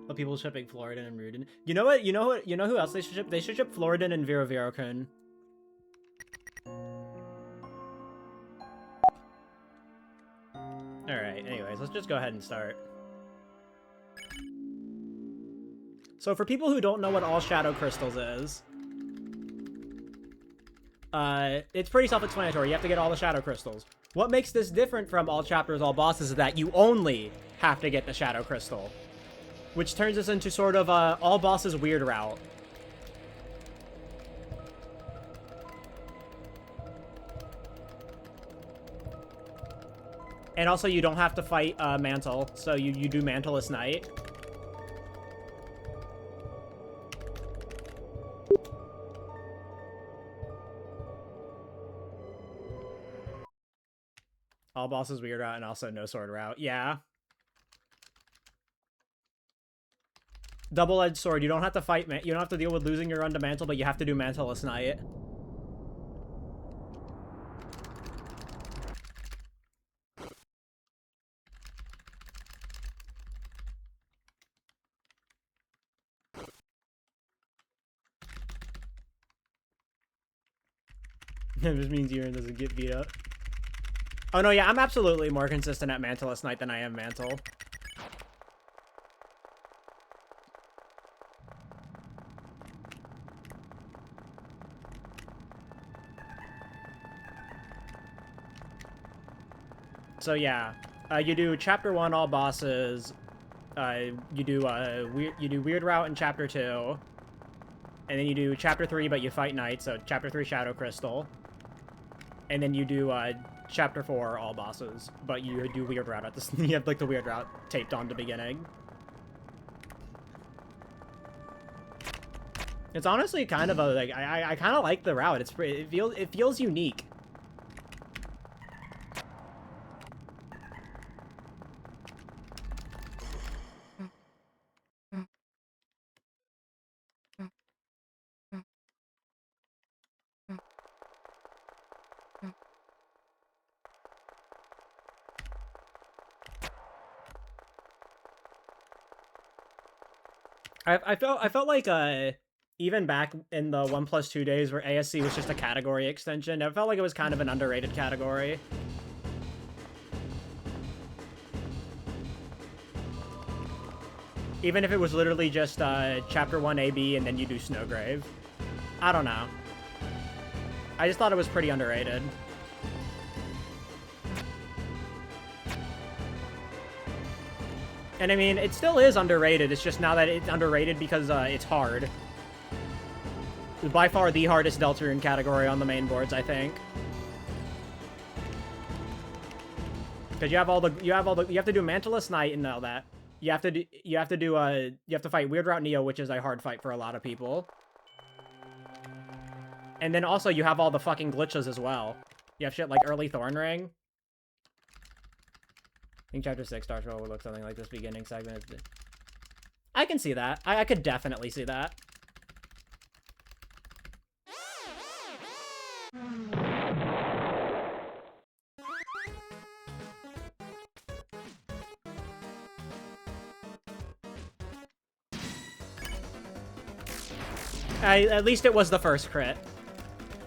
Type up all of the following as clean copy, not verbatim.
But people shipping Floridin and Rudin. You know what? You know what? You know who else they should ship? They should ship Floridin and Vero-Kun. Alright, anyways, let's just go ahead and start. So for people who don't know what all Shadow Crystals is, it's pretty self-explanatory. You have to get all the Shadow Crystals. What makes this different from all chapters, all bosses is that you only have to get the Shadow Crystal, which turns us into sort of all bosses weird route. And also you don't have to fight Mantle, so you do Mantleless Knight. All bosses weird route and also no sword route. Yeah. Double-edged sword. You don't have to fight, you don't have to deal with losing your run to Mantle, but you have to do Mantleless Knight. It just means Urine doesn't get beat up. Oh no, yeah, I'm absolutely more consistent at Mantleless Knight than I am Mantle. So yeah, you do chapter 1 all bosses. You do weird route in chapter 2, and then you do chapter 3, but you fight Knight. So chapter 3 Shadow Crystal, and then you do chapter 4 all bosses, but you do weird route at this. You have like the weird route taped on the beginning. It's honestly kind of a like I kind of like the route. It feels unique. I felt like even back in the 1+2 days where ASC was just a category extension, I felt like it was kind of an underrated category. Even if it was literally just chapter 1 AB and then you do Snowgrave. I don't know. I just thought it was pretty underrated. And I mean, it still is underrated. It's just now that it's underrated because it's hard. It's by far the hardest Deltarune category on the main boards, I think. Because you have to do Mantleless Knight and all that. You have to fight Weird Route Neo, which is a hard fight for a lot of people. And then also you have all the fucking glitches as well. You have shit like early Thorn Ring. I think chapter 6 Dark Souls will look something like this beginning segment. I can see that. I could definitely see that. At least it was the first crit.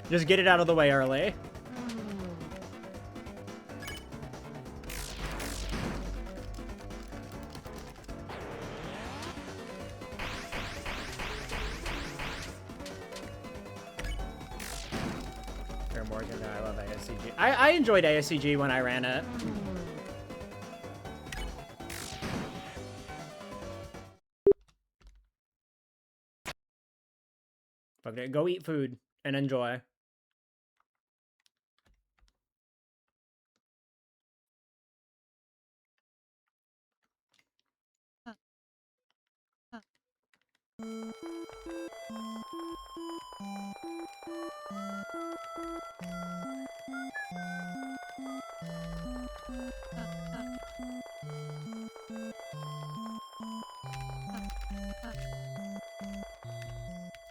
Just get it out of the way early. I love ASCG. I enjoyed ASCG when I ran it. Okay, go eat food and enjoy.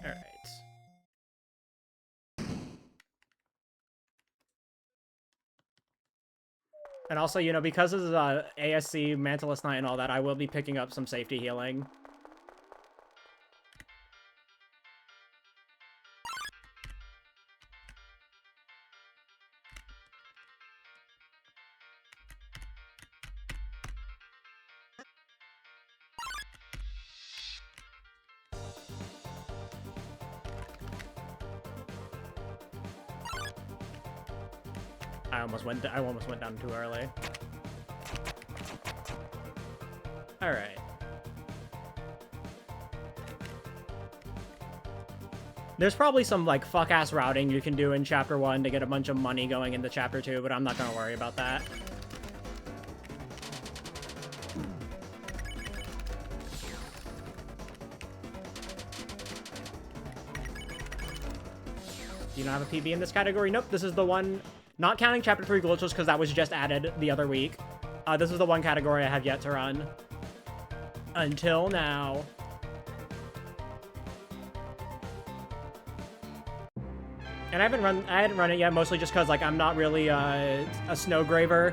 Alright. And also, you know, because of ASC, Mantleless Knight, and all that, I will be picking up some safety healing. I almost went down too early. All right. There's probably some, like, fuck-ass routing you can do in Chapter 1 to get a bunch of money going into Chapter 2, but I'm not gonna worry about that. Do you not have a PB in this category? Nope, this is the one, not counting Chapter 3 glitches, because that was just added the other week. This is the one category I have yet to run. Until now. And I hadn't run it yet, mostly just because, like, I'm not really a Snowgraver.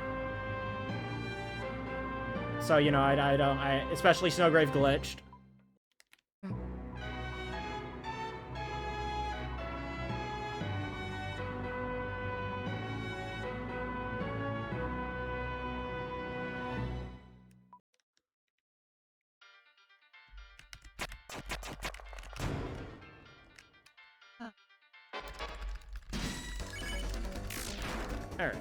So, you know, especially Snowgrave glitched. Alright.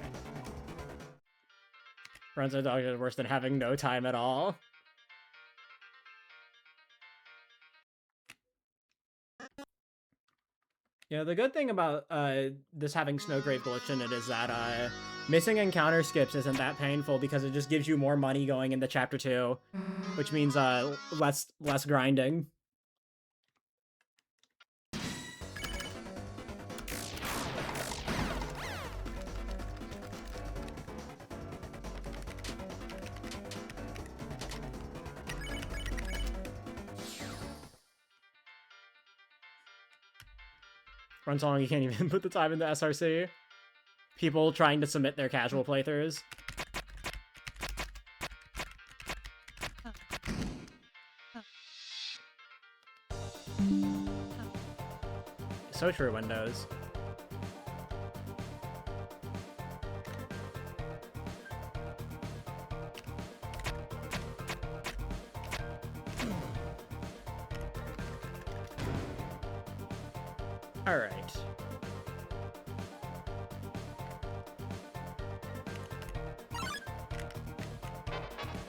Runs of dog is worse than having no time at all. Yeah, the good thing about this having Snowgrave glitch in it is that missing encounter skips isn't that painful because it just gives you more money going into Chapter 2, which means less grinding. Run so long you can't even put the time into SRC. People trying to submit their casual playthroughs. So true, Windows. All right.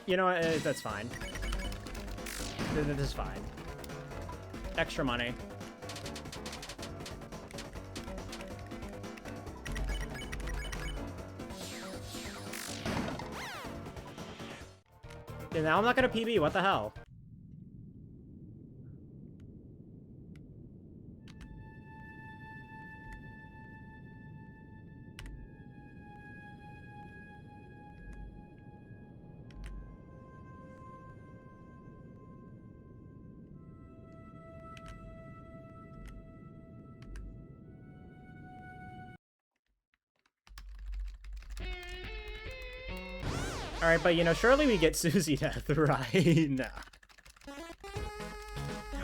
You know what? That's fine. This is fine. Extra money. Yeah, now I'm not gonna PB. What the hell? Alright, but you know, surely we get Susie death, right? Nah.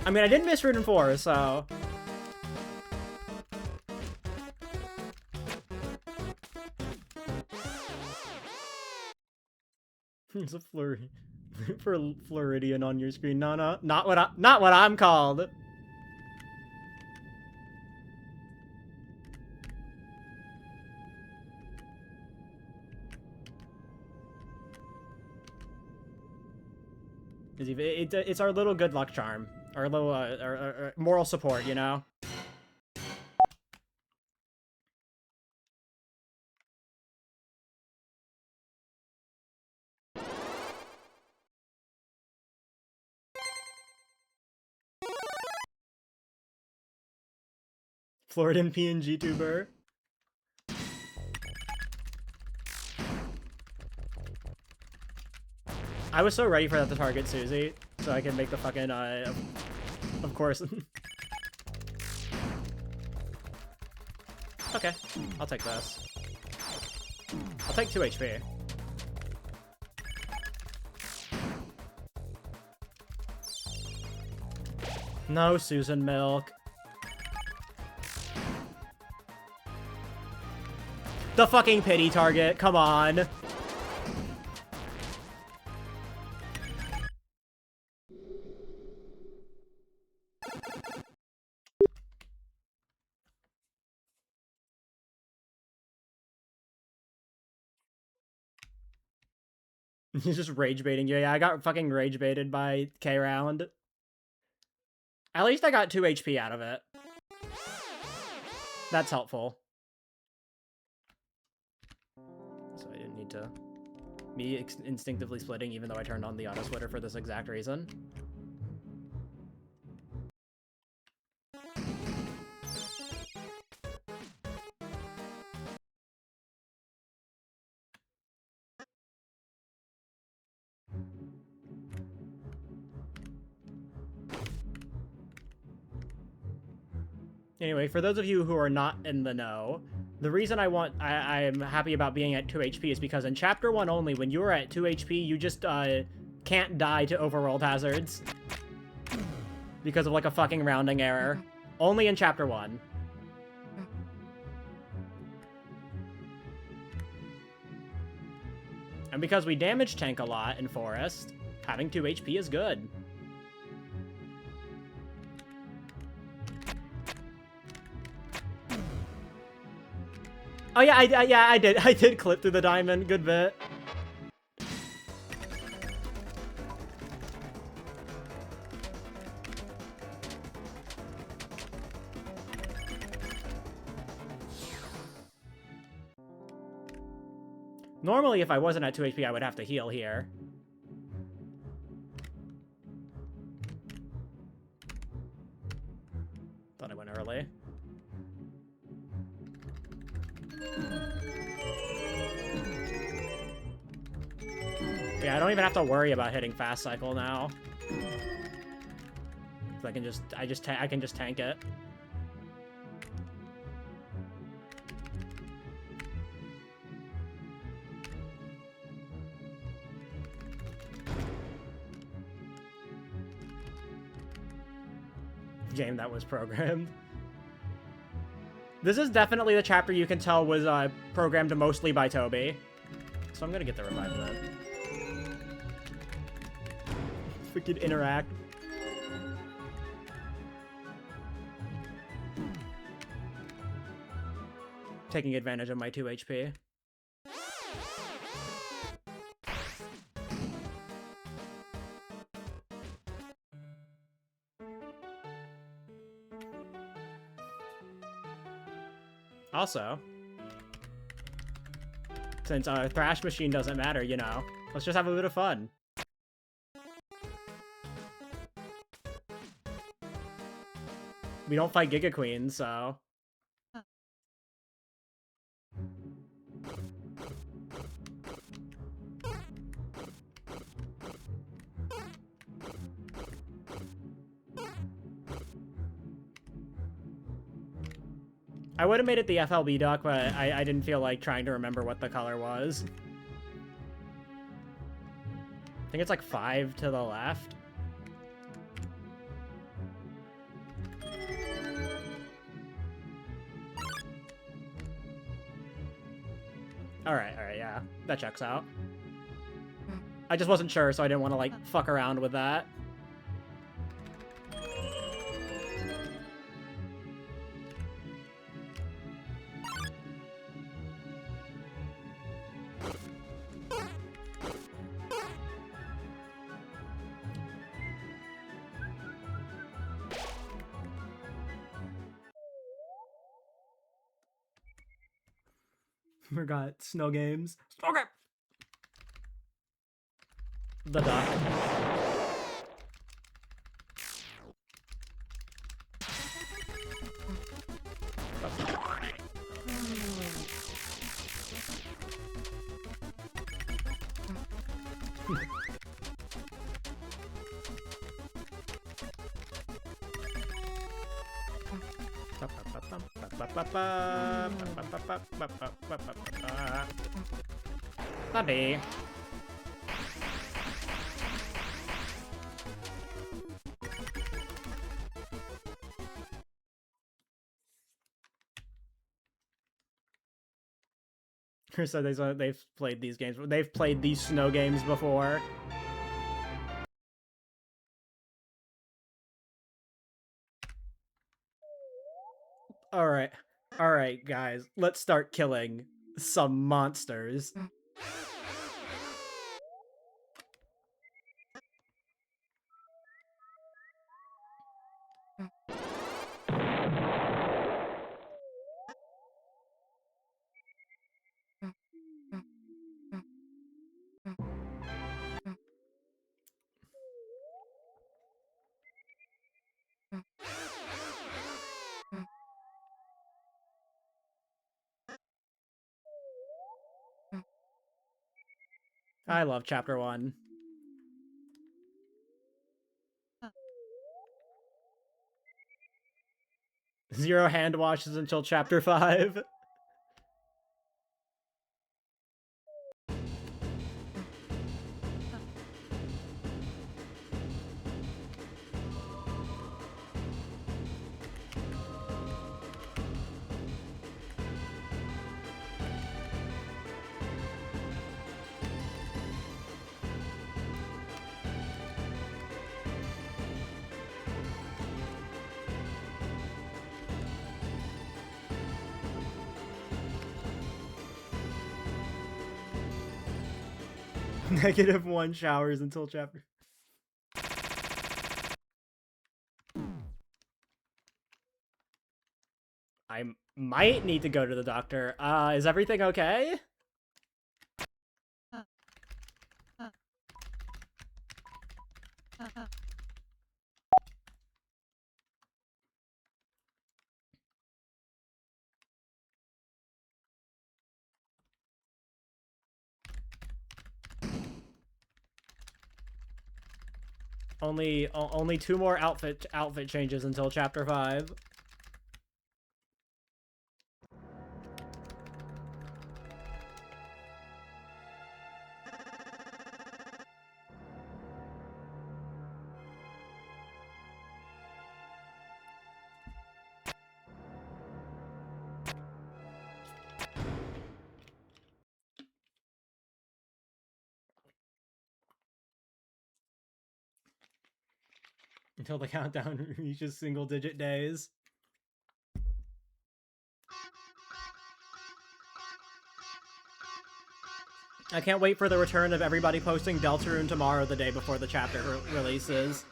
I mean, I didn't miss Route 4, so... There's a Floridian on your screen. No, not what I'm called. It's our little good luck charm. Our little our moral support, you know? Floridan PNG tuber. I was so ready for that to target Susie, so I can make the fucking, of course. Okay, I'll take this. I'll take 2 HP. No Susan milk. The fucking pity target, come on. He's just rage baiting you. Yeah, I got fucking rage baited by K round. At least I got 2 HP out of it. That's helpful. So I didn't need to be instinctively splitting, even though I turned on the auto splitter for this exact reason. Anyway, for those of you who are not in the know, the reason I'm happy about being at 2 HP is because in Chapter 1 only, when you are at 2 HP, you just can't die to overworld hazards. Because of like a fucking rounding error. Only in Chapter 1. And because we damage tank a lot in Forest, having 2 HP is good. Oh yeah, I did clip through the diamond. Good bit. Normally, if I wasn't at 2 HP, I would have to heal here. Thought I went early. Yeah, I don't even have to worry about hitting fast cycle now. I can just tank it. Game that was programmed. This is definitely the chapter you can tell was programmed mostly by Toby. So I'm gonna get the revive then. We could interact. Taking advantage of my 2 HP. Also, since our Thrash Machine doesn't matter, you know, let's just have a bit of fun. We don't fight Giga Queen, so... I would have made it the FLB duck, but I didn't feel like trying to remember what the color was. I think it's like 5 to the left. Alright, yeah. That checks out. I just wasn't sure, so I didn't want to, like, fuck around with that. Forgot snow games. Okay. The duck. Buddy. So they've played these games. They've played these snow games before. All right, guys. Let's start killing some monsters. I love chapter 1. Zero hand washes until chapter 5. -1 showers until chapter. I might need to go to the doctor. Is everything okay? Only 2 more outfit changes until chapter 5. Until the countdown reaches single-digit days. I can't wait for the return of everybody posting Deltarune tomorrow, the day before the chapter releases.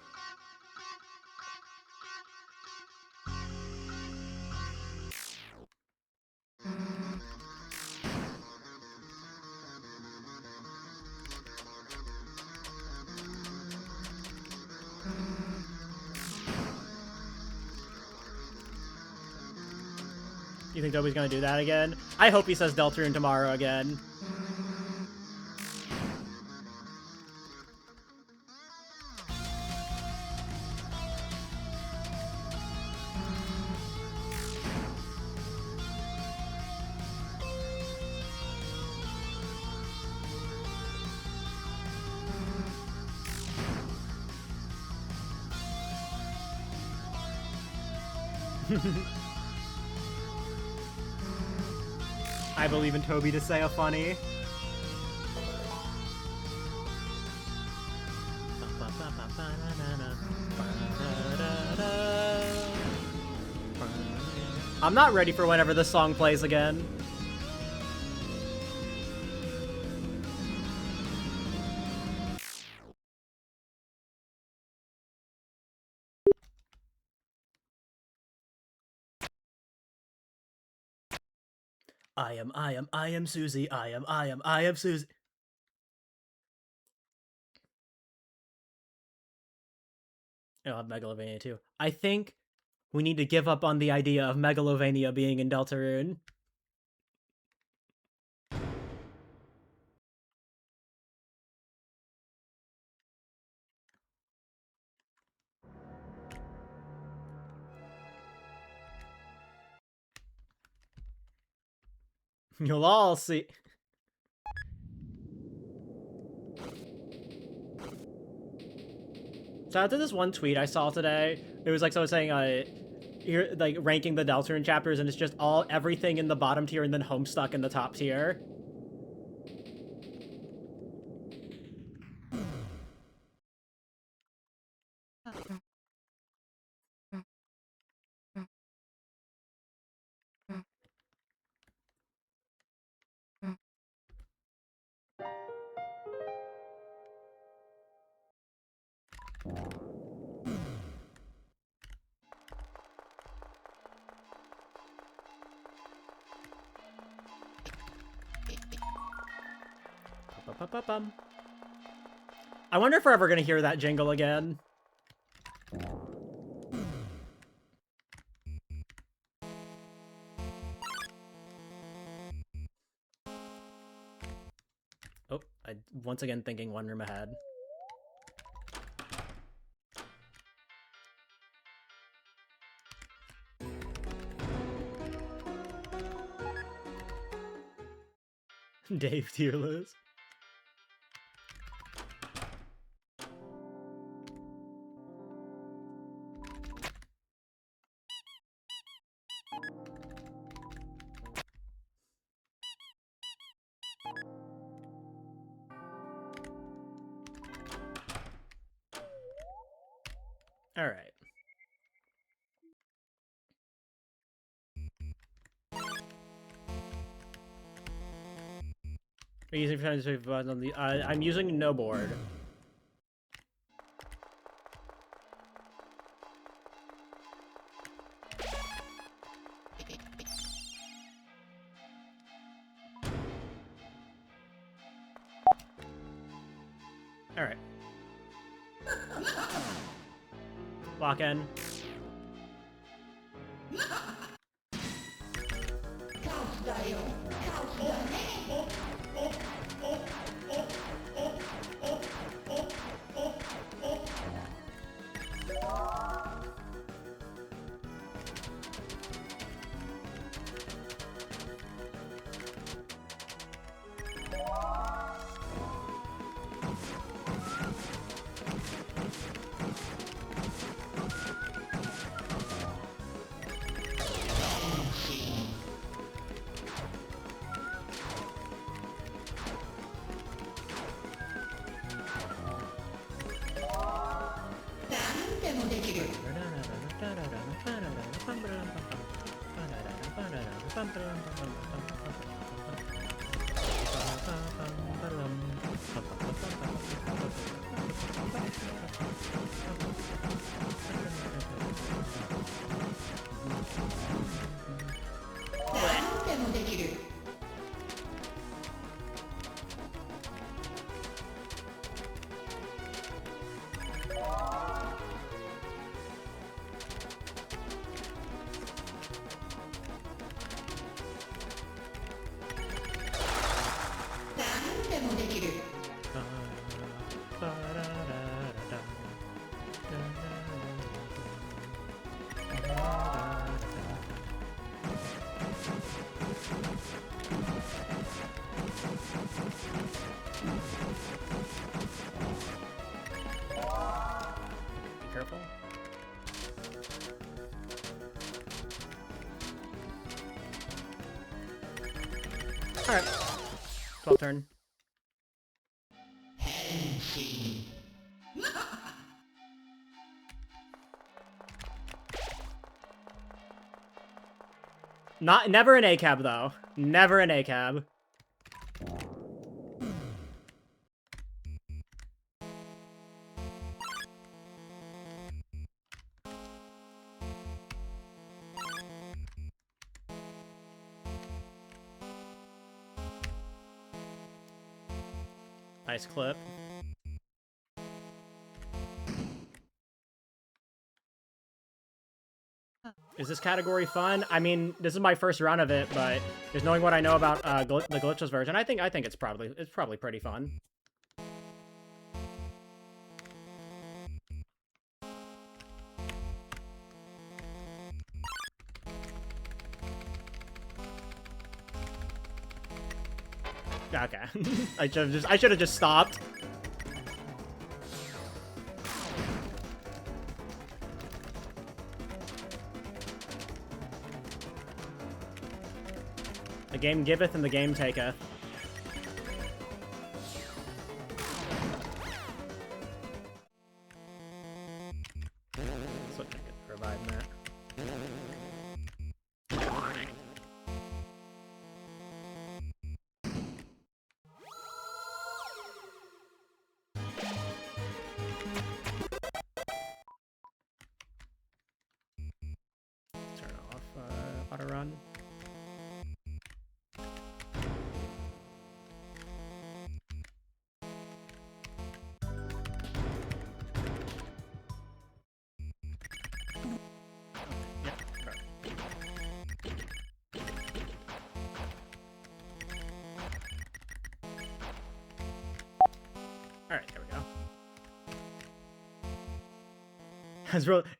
You think Toby's gonna do that again? I hope he says Deltarune tomorrow again. I believe in Toby to say a funny. I'm not ready for whenever this song plays again. I am Susie. I am Susie. I love Megalovania too. I think we need to give up on the idea of Megalovania being in Deltarune. You'll all see. So after this one tweet I saw today, it was like someone saying, you're like ranking the Deltarune chapters, and it's just everything in the bottom tier and then Homestuck in the top tier. I wonder if we're ever gonna hear that jingle again. Oh, once again thinking one room ahead. Dave tier list. All right. Are you using buttons on the? I'm using no board. All right. Lock in. Alright. 12 turn. Never an ACAB though. Never an ACAB. Nice clip. Is this category fun? I mean, this is my first run of it, but just knowing what I know about the glitchless version, I think it's probably pretty fun. Okay. I should have just stopped. The game giveth and the game taketh. That's what I could provide that. Turn off auto run.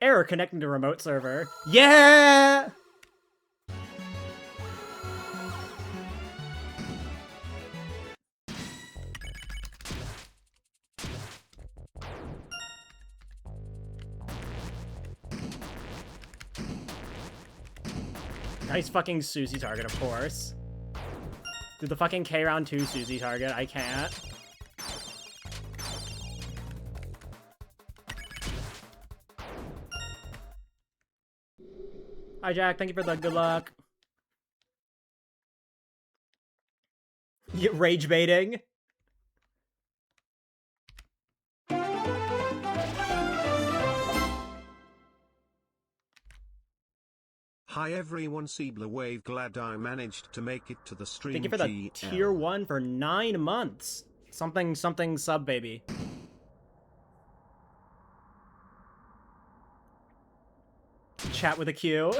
Error connecting to remote server. Yeah! Nice fucking Susie target, of course. Dude, the fucking K round 2 Susie target, I can't. Hi, Jack. Thank you for the good luck. Rage baiting. Hi everyone, Siebler Wave, glad I managed to make it to the stream. Thank you for the tier 1 for 9 months. Something sub, baby. Chat with a Q.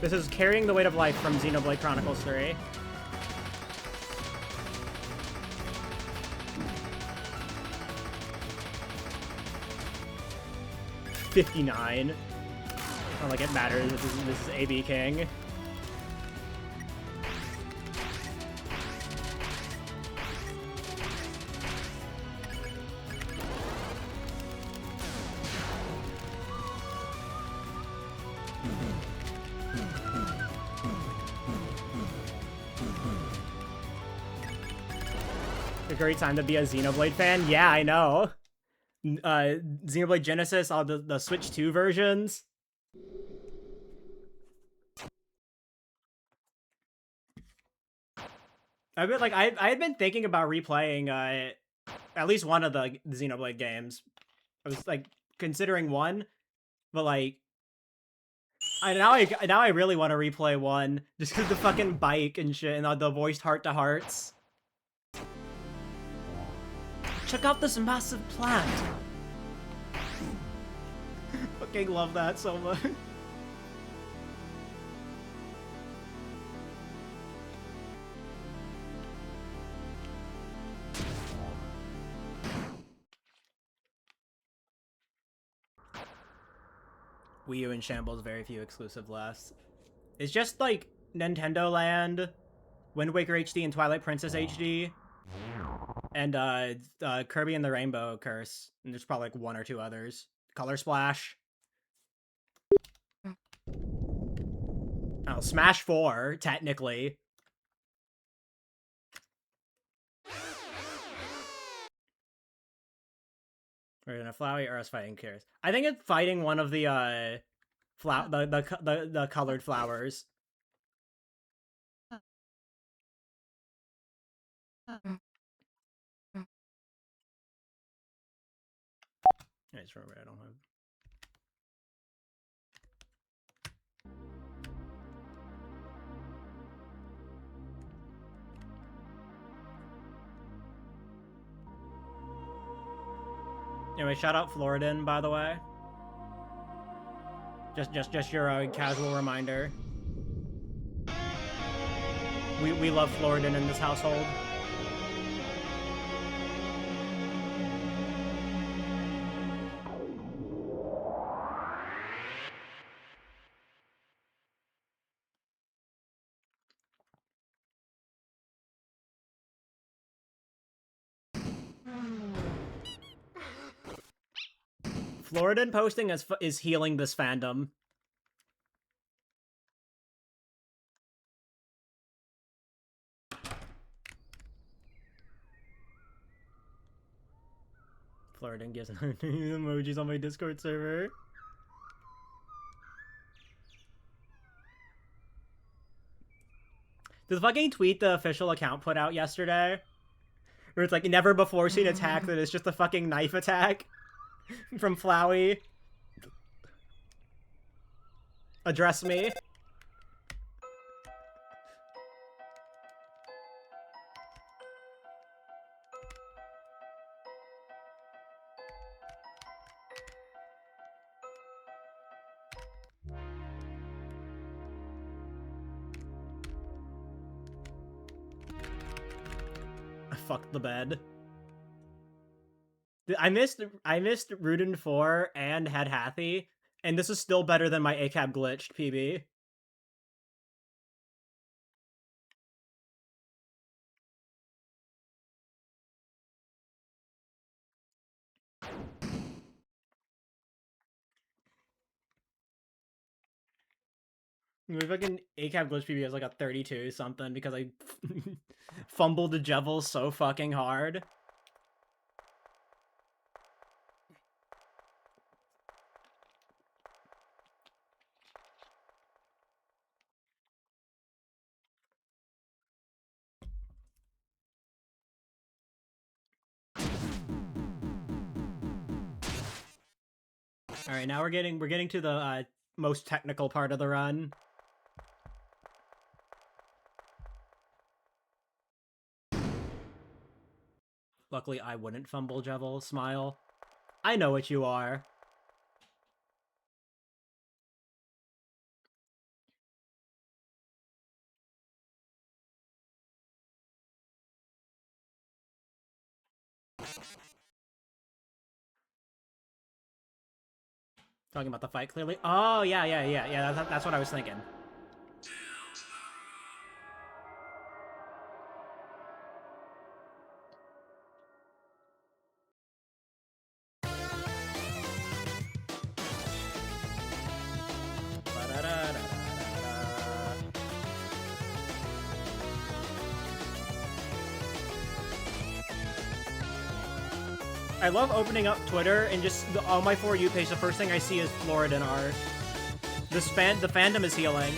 This is Carrying the Weight of Life from Xenoblade Chronicles 3. $59. Not like it matters. This is AB King. A great time to be a Xenoblade fan. Yeah, I know. Xenoblade Genesis, all the Switch 2 versions. I had been thinking about replaying at least one of the Xenoblade games. I was like considering one, but like now I really want to replay one just because the fucking bike and shit and the voiced heart-to-hearts. Check out this massive plant. Fucking love that so much. Wii U in shambles, very few exclusive left. It's just like Nintendo Land, Wind Waker HD, and Twilight Princess HD. And Kirby and the Rainbow Curse. And there's probably like one or two others. Color Splash. Oh, Smash 4, technically. We're gonna Flowey or us fighting Cures. I think it's fighting one of the the colored flowers. I just remember I don't have. Anyway, shout out Floridan, by the way. Just your casual reminder. We love Floridan in this household. Floridan posting is healing this fandom. Floridan gives emojis on my Discord server. Did the fucking tweet the official account put out yesterday? Where it's like, never before seen attack that is just a fucking knife attack from Flowey. Address me. Fuck the bed. I missed Rudin 4 and Head Hathy, and this is still better than my ACAB glitched PB. My fucking ACAB glitch PB has like a 32 something because I fumbled the Jevil so fucking hard. All right, now we're getting to the most technical part of the run. Luckily, I wouldn't fumble Jevil. Smile. I know what you are. Talking about the fight, clearly. Oh, yeah. That's what I was thinking. I love opening up Twitter and just on my For You page, the first thing I see is Floridan art. The fandom is healing.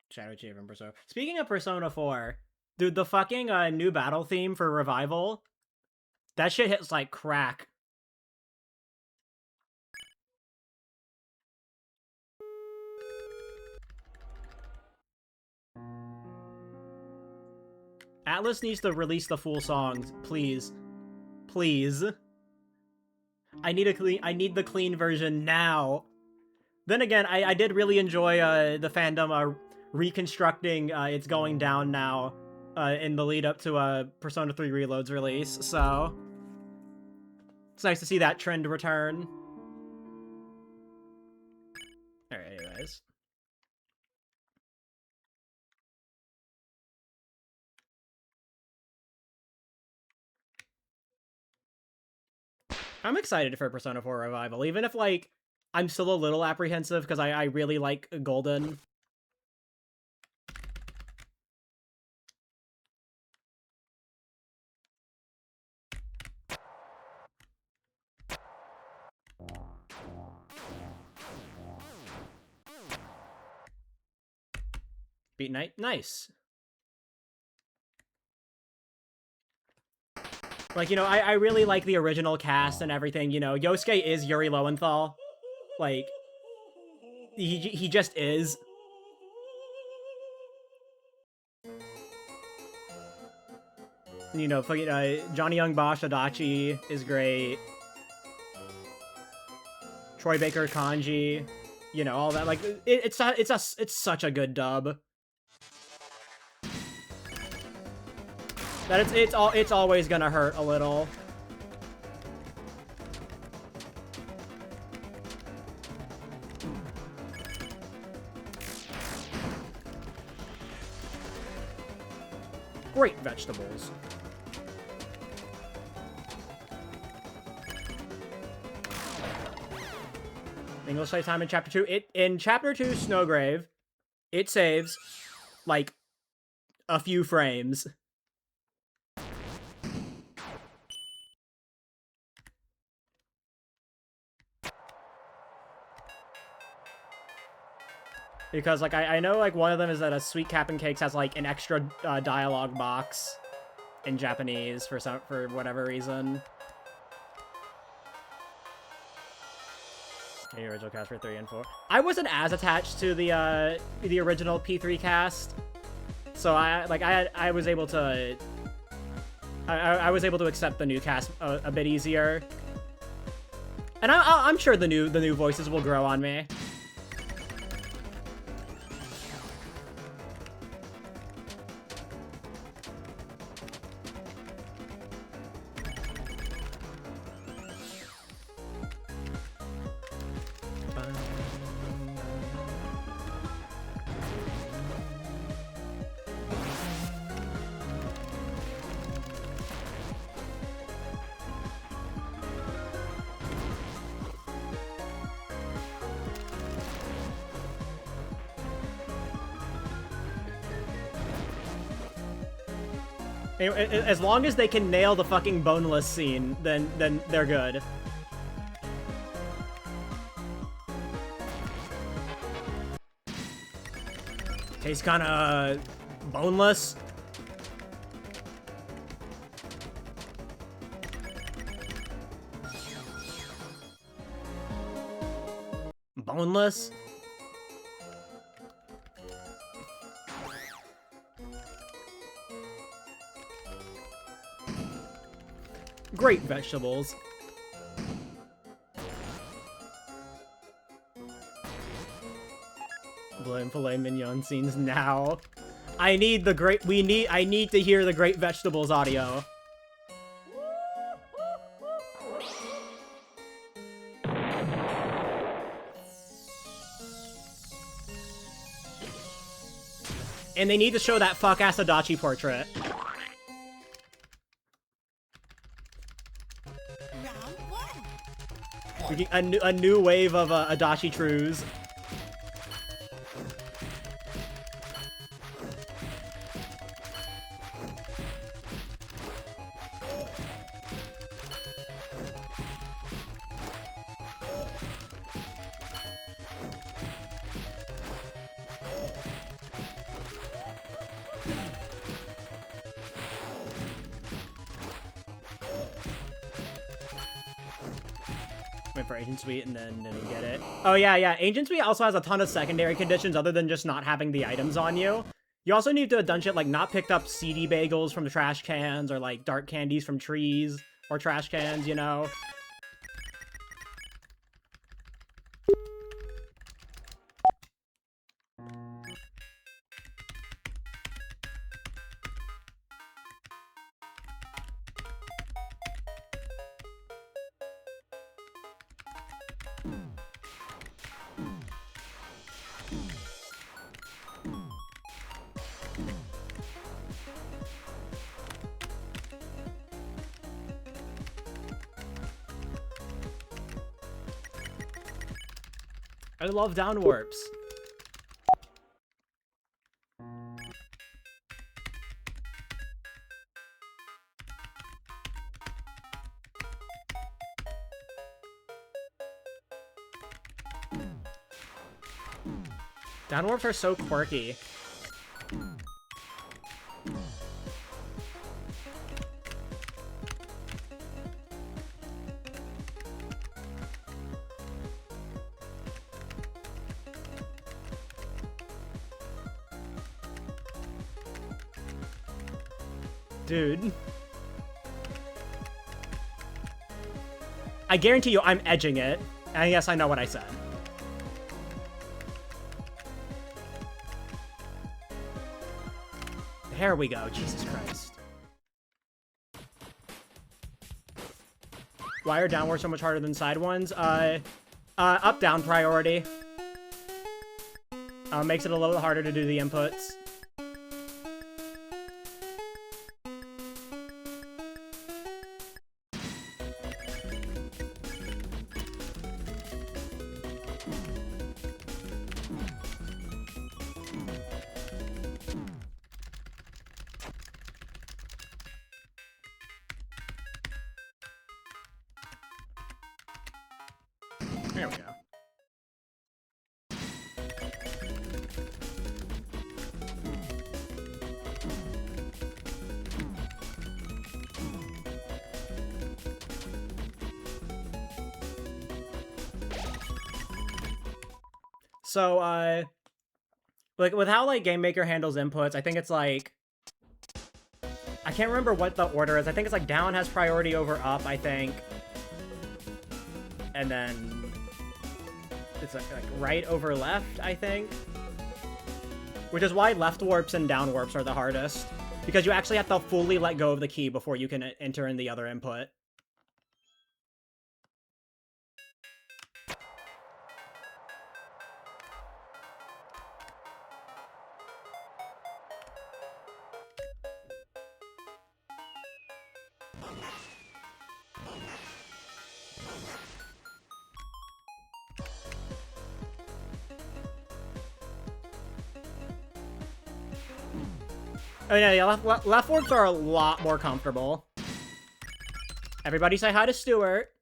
Shadow Chief and Persona. Speaking of Persona 4, dude, the fucking new battle theme for Revival, that shit hits like crack. Atlas needs to release the full songs, please. Please. I need the clean version now. Then again, I did really enjoy the fandom reconstructing It's Going Down Now in the lead up to Persona 3 Reload's release, so it's nice to see that trend return. Alright, anyways. I'm excited for Persona 4 Revival, even if, like, I'm still a little apprehensive because I really like Golden. Beat Knight? Nice. Like, you know, I really like the original cast and everything, you know. Yosuke is Yuri Lowenthal. Like, he just is. You know, fucking Johnny Young Bosch Adachi is great. Troy Baker Kanji. you know, all that. Like, it's such a good dub. That it's always gonna hurt a little. Great vegetables. English playtime in chapter 2. In chapter 2, Snowgrave, it saves like a few frames. Because, like, I know, like, one of them is that a Sweet Cap'n Cakes has, like, an extra dialogue box in Japanese for whatever reason. The original cast for 3 and 4. I wasn't as attached to the original P3 cast, so I was able to I was able to accept the new cast a bit easier, and I'm sure the new voices will grow on me. As long as they can nail the fucking boneless scene, then they're good. Tastes kinda boneless. Boneless? Great vegetables. Blame filet mignon scenes now. I need to hear the great vegetables audio. And they need to show that fuck-ass Adachi portrait. We get a new wave of Adachi Trues. For Ancient Suite and then we get it. Oh yeah, Ancient Suite also has a ton of secondary conditions other than just not having the items on you. You also need to have done shit like not picked up CD bagels from the trash cans or like dark candies from trees or trash cans, you know? I love down warps. Down warps are so quirky. Dude. I guarantee you I'm edging it. And yes, I know what I said. There we go. Jesus Christ. Why are downwards so much harder than side ones? Up-down priority. Makes it a little bit harder to do the inputs. There we go. So, like, with how, like, Game Maker handles inputs, I think it's, like... I can't remember what the order is. I think it's, like, down has priority over up, I think. And then... it's, like right over left, I think. Which is why left warps and down warps are the hardest. Because you actually have to fully let go of the key before you can enter in the other input. Oh yeah, left warps are a lot more comfortable. Everybody say hi to Stuart.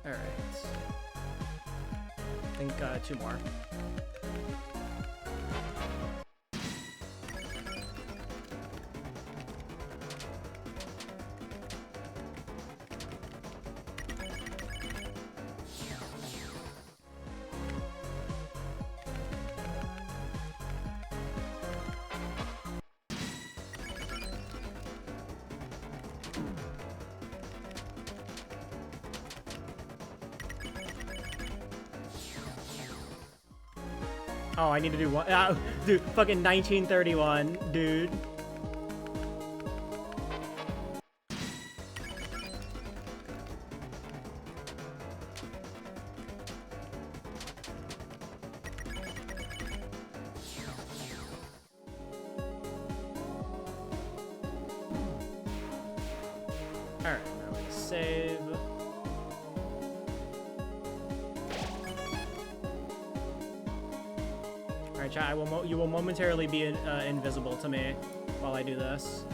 Alright. I think two more. Oh, I need to do one. Dude, fucking 1931, dude. Alright, now we save. Alright, chat, you will momentarily be invisible to me while I do this.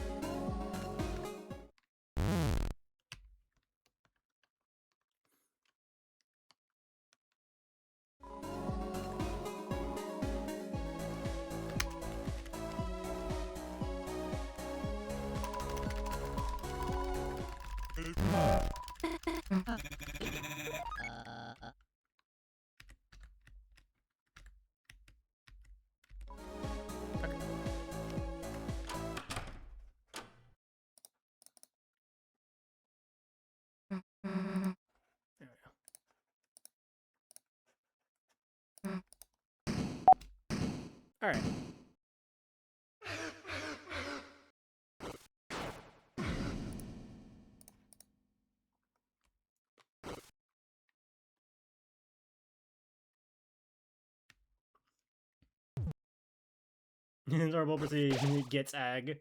Alright. Horrible proceed gets egg.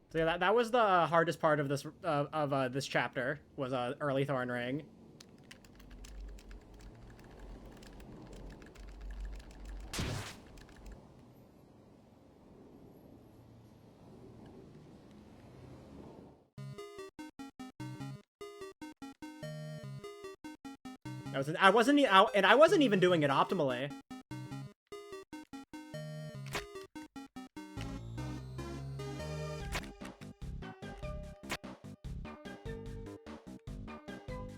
So yeah, that was the hardest part of this chapter, was early Thorn Ring. I wasn't even doing it optimally.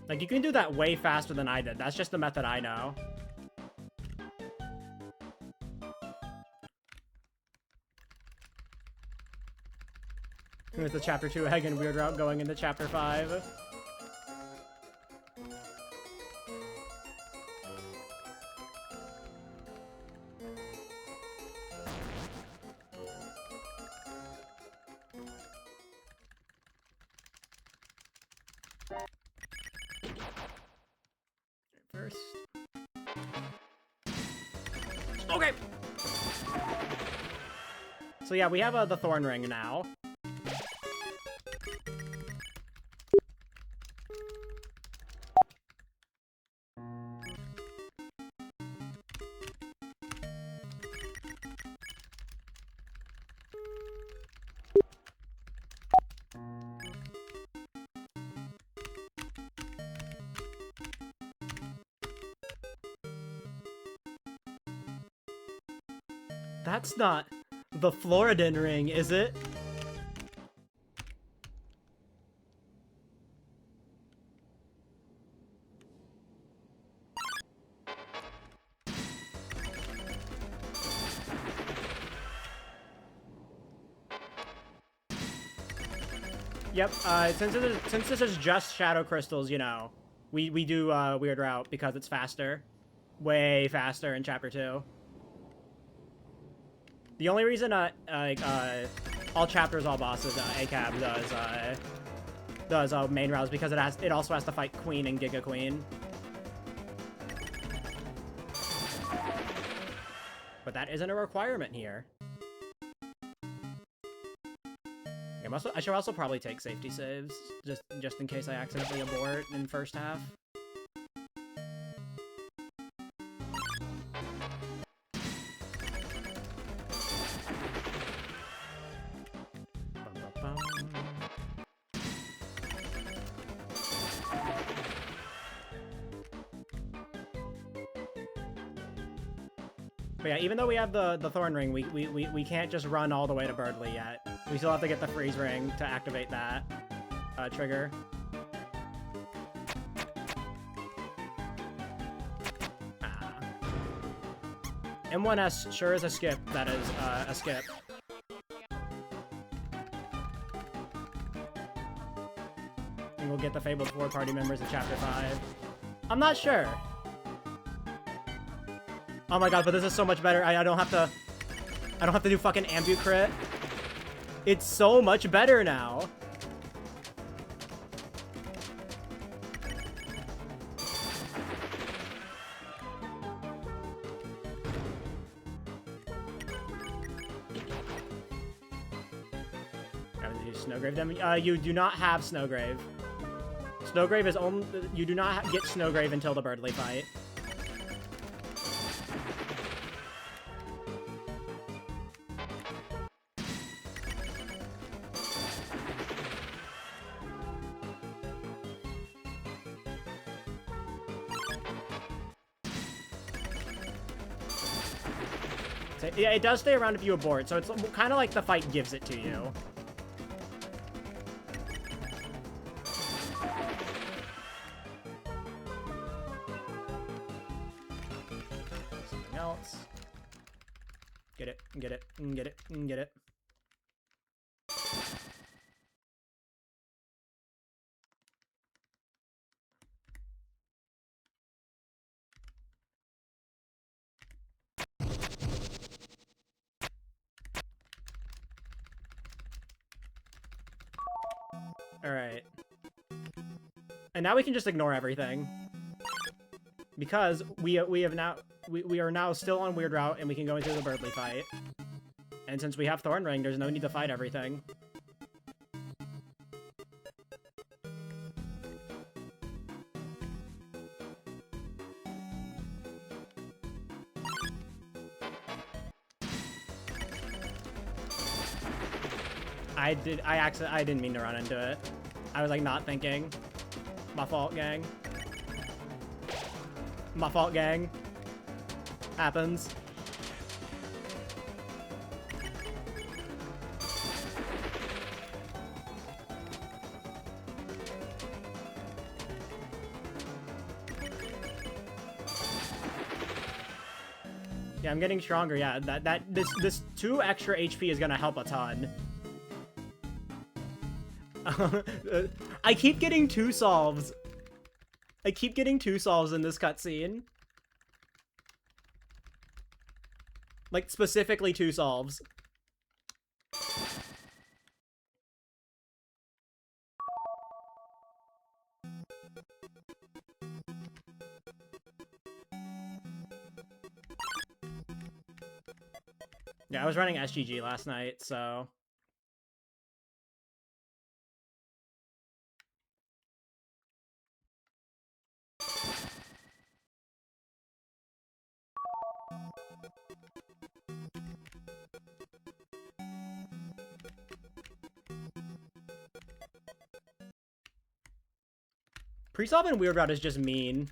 Like, you can do that way faster than I did. That's just the method I know. Here's the chapter 2 egg and weird route going into chapter 5. First. Okay. So yeah, we have the Thorn Ring now. That's not the Floridan ring, is it? Yep, since this is just Shadow Crystals, you know, we do Weird Route because it's faster. Way faster in Chapter 2. The only reason, all chapters, all bosses, ACAB does main routes because it also has to fight Queen and Giga Queen. But that isn't a requirement here. I should also probably take safety saves, just in case I accidentally abort in first half. But yeah, even though we have the Thorn Ring, we can't just run all the way to Birdly yet. We still have to get the Freeze Ring to activate that trigger. M1S sure is a skip. That is a skip. And we'll get the Fabled 4 party members in Chapter 5. I'm not sure. Oh my god, but this is so much better. I don't have to do fucking Ambu crit. It's so much better now. Snowgrave damage. You do not have Snowgrave. Snowgrave is only. You do not get Snowgrave until the Birdly fight. Yeah, it does stay around if you abort, so it's kind of like the fight gives it to you. Something else. Get it, get it, get it, get it. Alright. And now we can just ignore everything. Because we are now still on Weird Route, and we can go into the Birdly fight. And since we have Thorn Ring, there's no need to fight everything. I didn't mean to run into it. I was like not thinking. My fault, gang. My fault, gang. Happens. Yeah, I'm getting stronger. Yeah, this 2 extra HP is gonna help a ton. I keep getting 2 solves. I keep getting 2 solves in this cutscene. Like, specifically 2 solves. Yeah, I was running SGG last night, so... Pre-solve in Weird Route is just mean.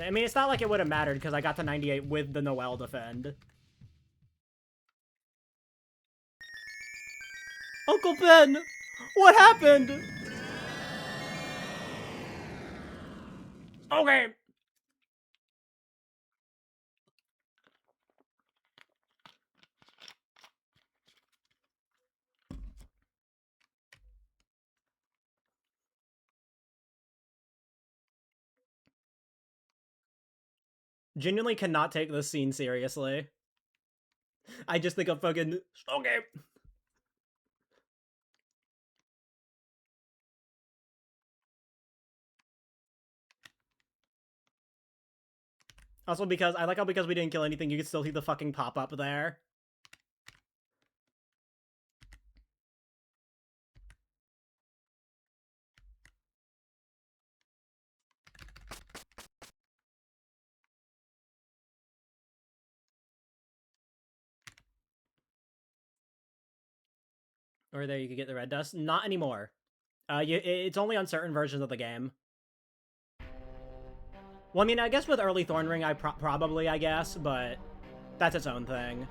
I mean, it's not like it would have mattered because I got to 98 with the Noelle defend. Uncle Ben! What happened? Okay. Genuinely cannot take this scene seriously. I just think of fucking... Okay. Also because, I like how because we didn't kill anything, you can still see the fucking pop-up there. Or there you could get the red dust. Not anymore. It's only on certain versions of the game. Well, I mean, I guess with early Thorn Ring, probably, I guess, but that's its own thing.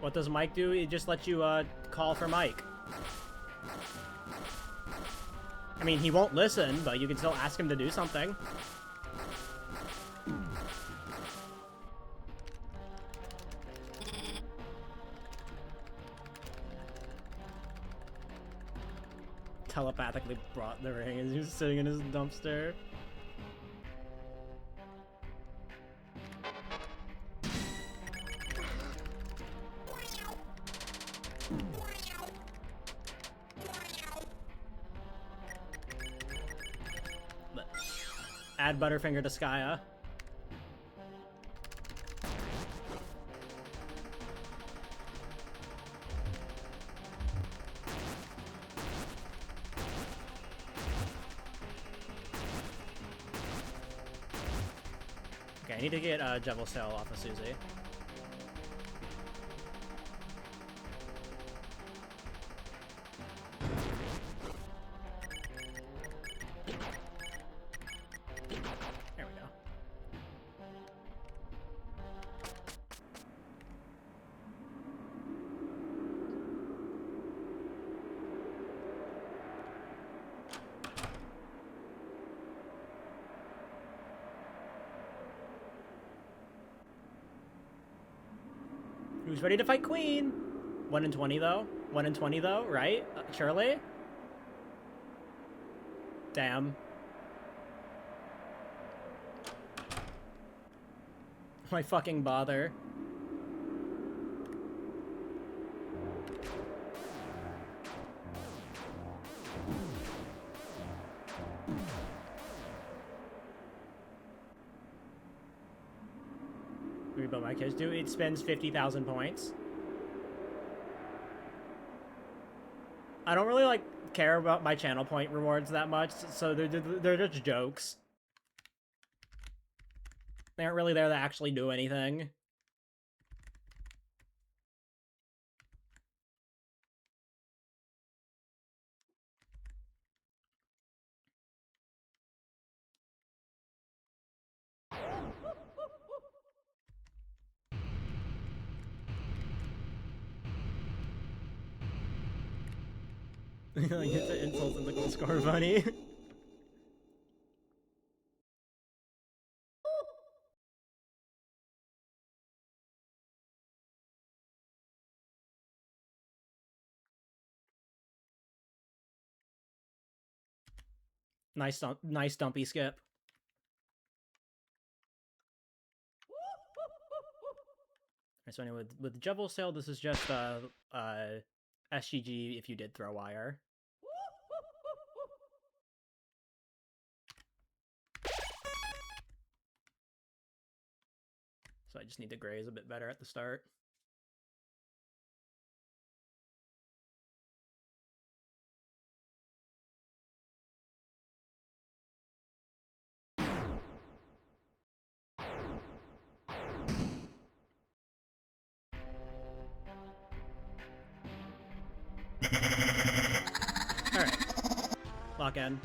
What does Mike do? It just lets you, call for Mike. I mean, he won't listen, but you can still ask him to do something. Telepathically brought the ring as he was sitting in his dumpster. Add Butterfinger to Skya. Okay, I need to get Devil's Tail off of Susie. There we go. Who's ready to fight Queen? 1 in 20 though? 1 in 20 though, right? Surely? Damn. Why fucking bother? Rebuild my kids. Dude, it spends 50,000 points. I don't really, like, care about my channel point rewards that much, so they're just jokes. They aren't really there to actually do anything. Like, it's an insult in the goal score, bunny. Nice dumpy skip. Alright, so anyway, with Devil's Tail, this is just SGG if you did throw wire. So I just need to graze a bit better at the start. Alright. Lock in.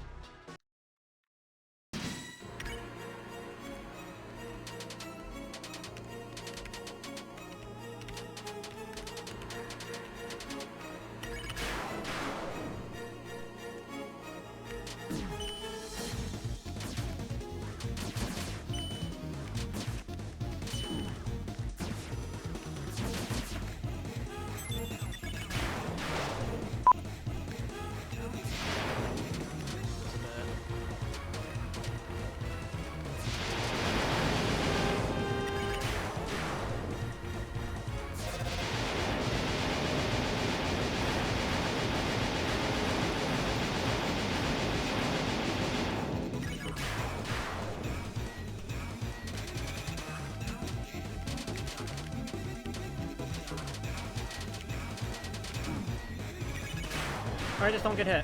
Alright, just don't get hit.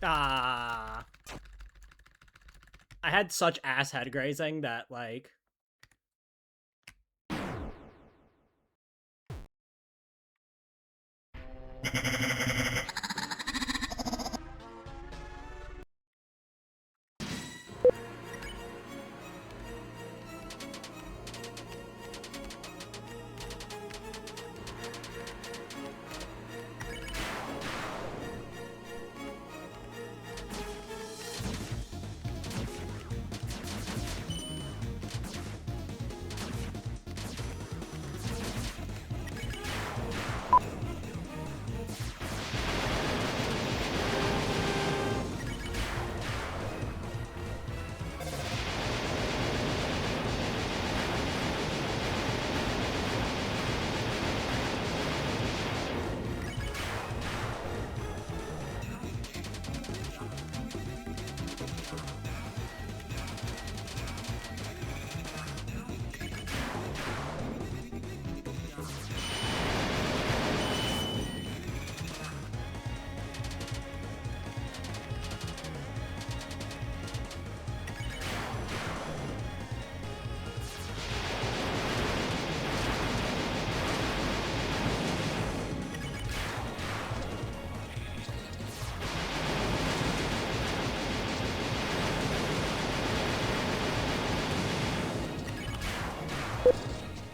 Ah. I had such ass head grazing that, like...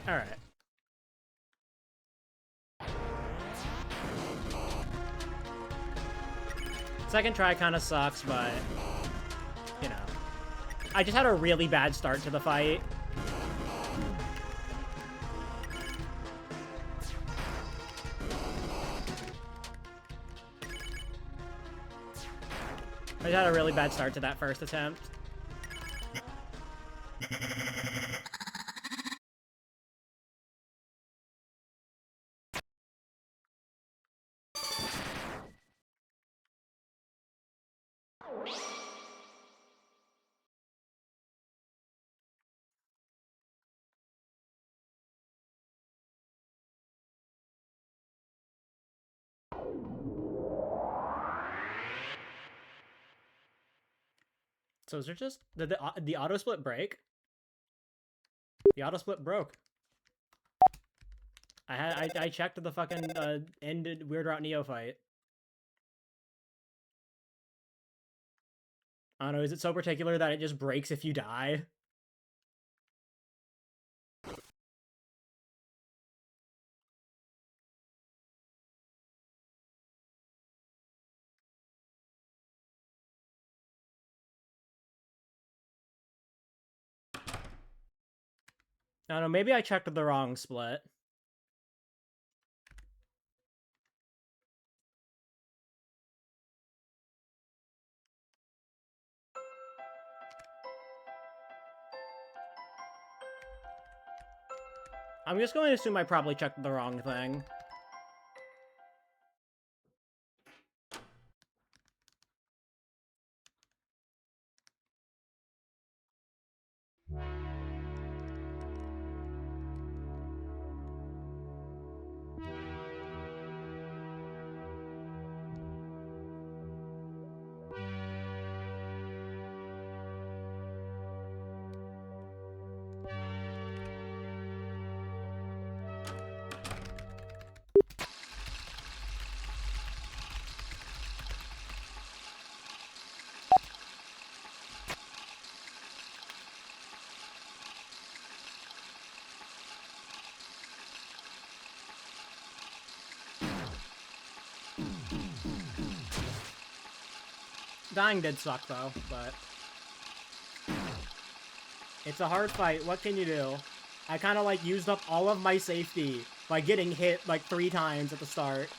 Alright. Second try kind of sucks, but, you know. I just had a really bad start to the fight. I just had a really bad start to that first attempt. So is there just... Did the auto split break? The auto split broke. I checked the fucking ended Weird Route Neo fight. I don't know, is it so particular that it just breaks if you die? I don't know, maybe I checked the wrong split. I'm just going to assume I probably checked the wrong thing. Dying did suck, though, but... It's a hard fight, what can you do? I kind of, like, used up all of my safety by getting hit, like, 3 times at the start.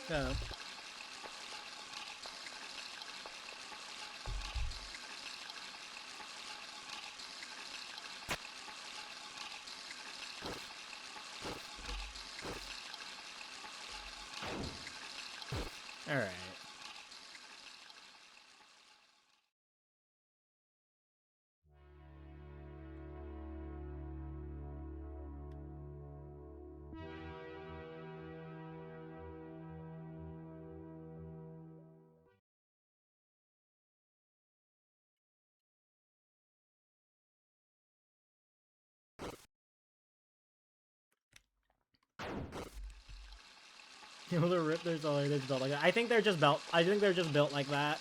So... Alright. You know, the rip, there's built like that. I think they're just built like that.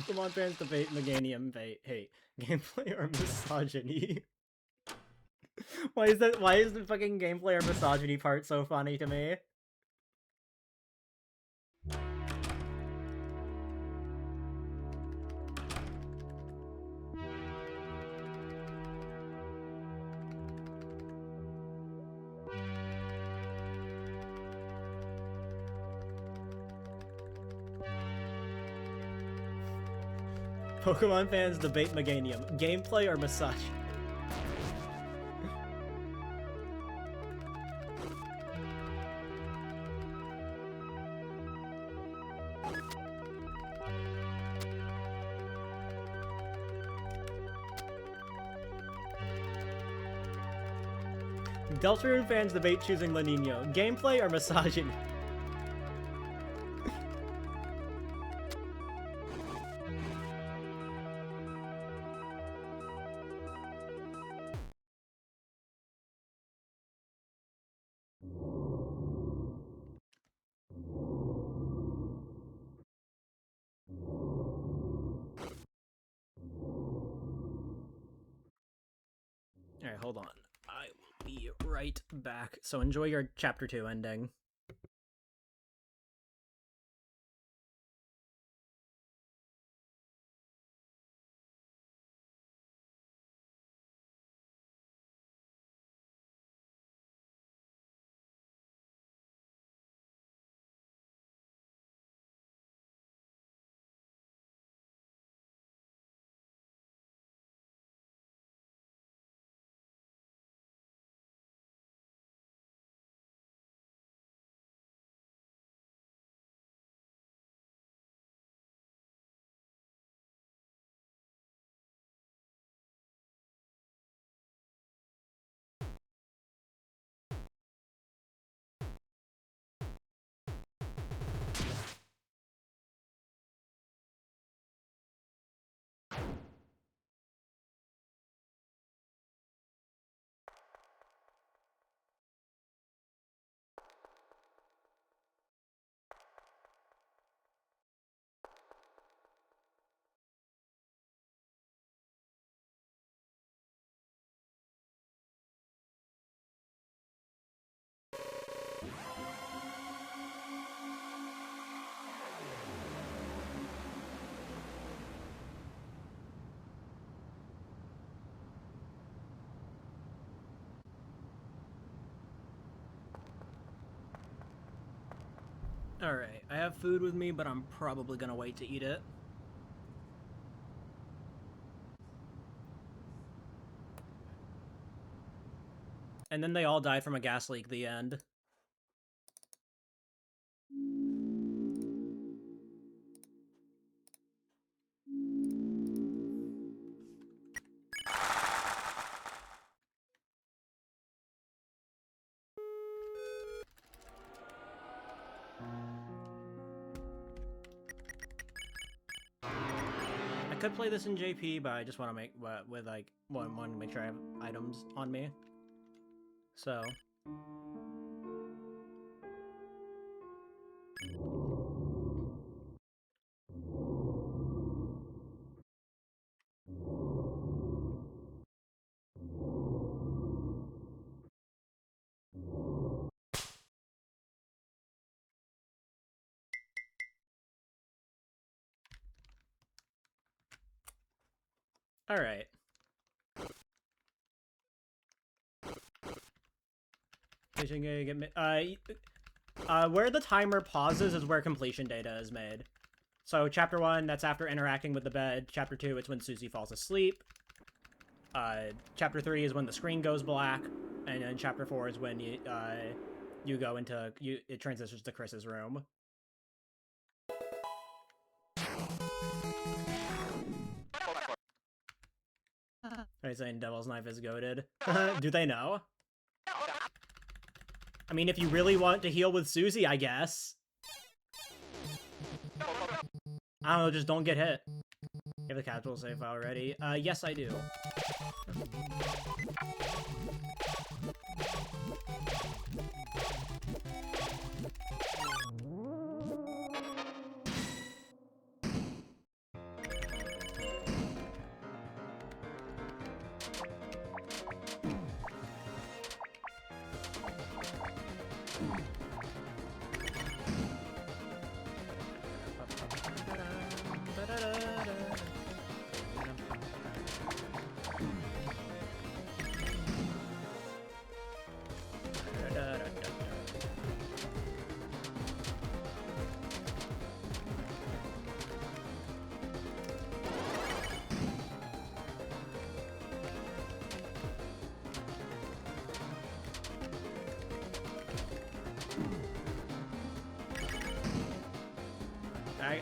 Pokemon fans debate Meganium hate gameplay or misogyny. Why is the fucking gameplay or misogyny part so funny to me? Pokemon fans debate Meganium. Gameplay or massage? Deltarune fans debate choosing La Nino. Gameplay or misogyny? hold on. I will be right back. So enjoy your chapter 2 ending. Alright, I have food with me, but I'm probably gonna wait to eat it. And then they all died from a gas leak, the end. I could play this in JP, but I just want to make with like want to make sure I have items on me. So. All right. Where the timer pauses is where completion data is made. So chapter 1, that's after interacting with the bed. Chapter 2, it's when Susie falls asleep. Chapter 3 is when the screen goes black, and then chapter 4 is when you go into it transitions to Chris's room. Are you saying Devil's Knife is goated? Do they know? I mean, if you really want to heal with Susie, I guess. I don't know, just don't get hit. You have the capital save file already? Yes, I do.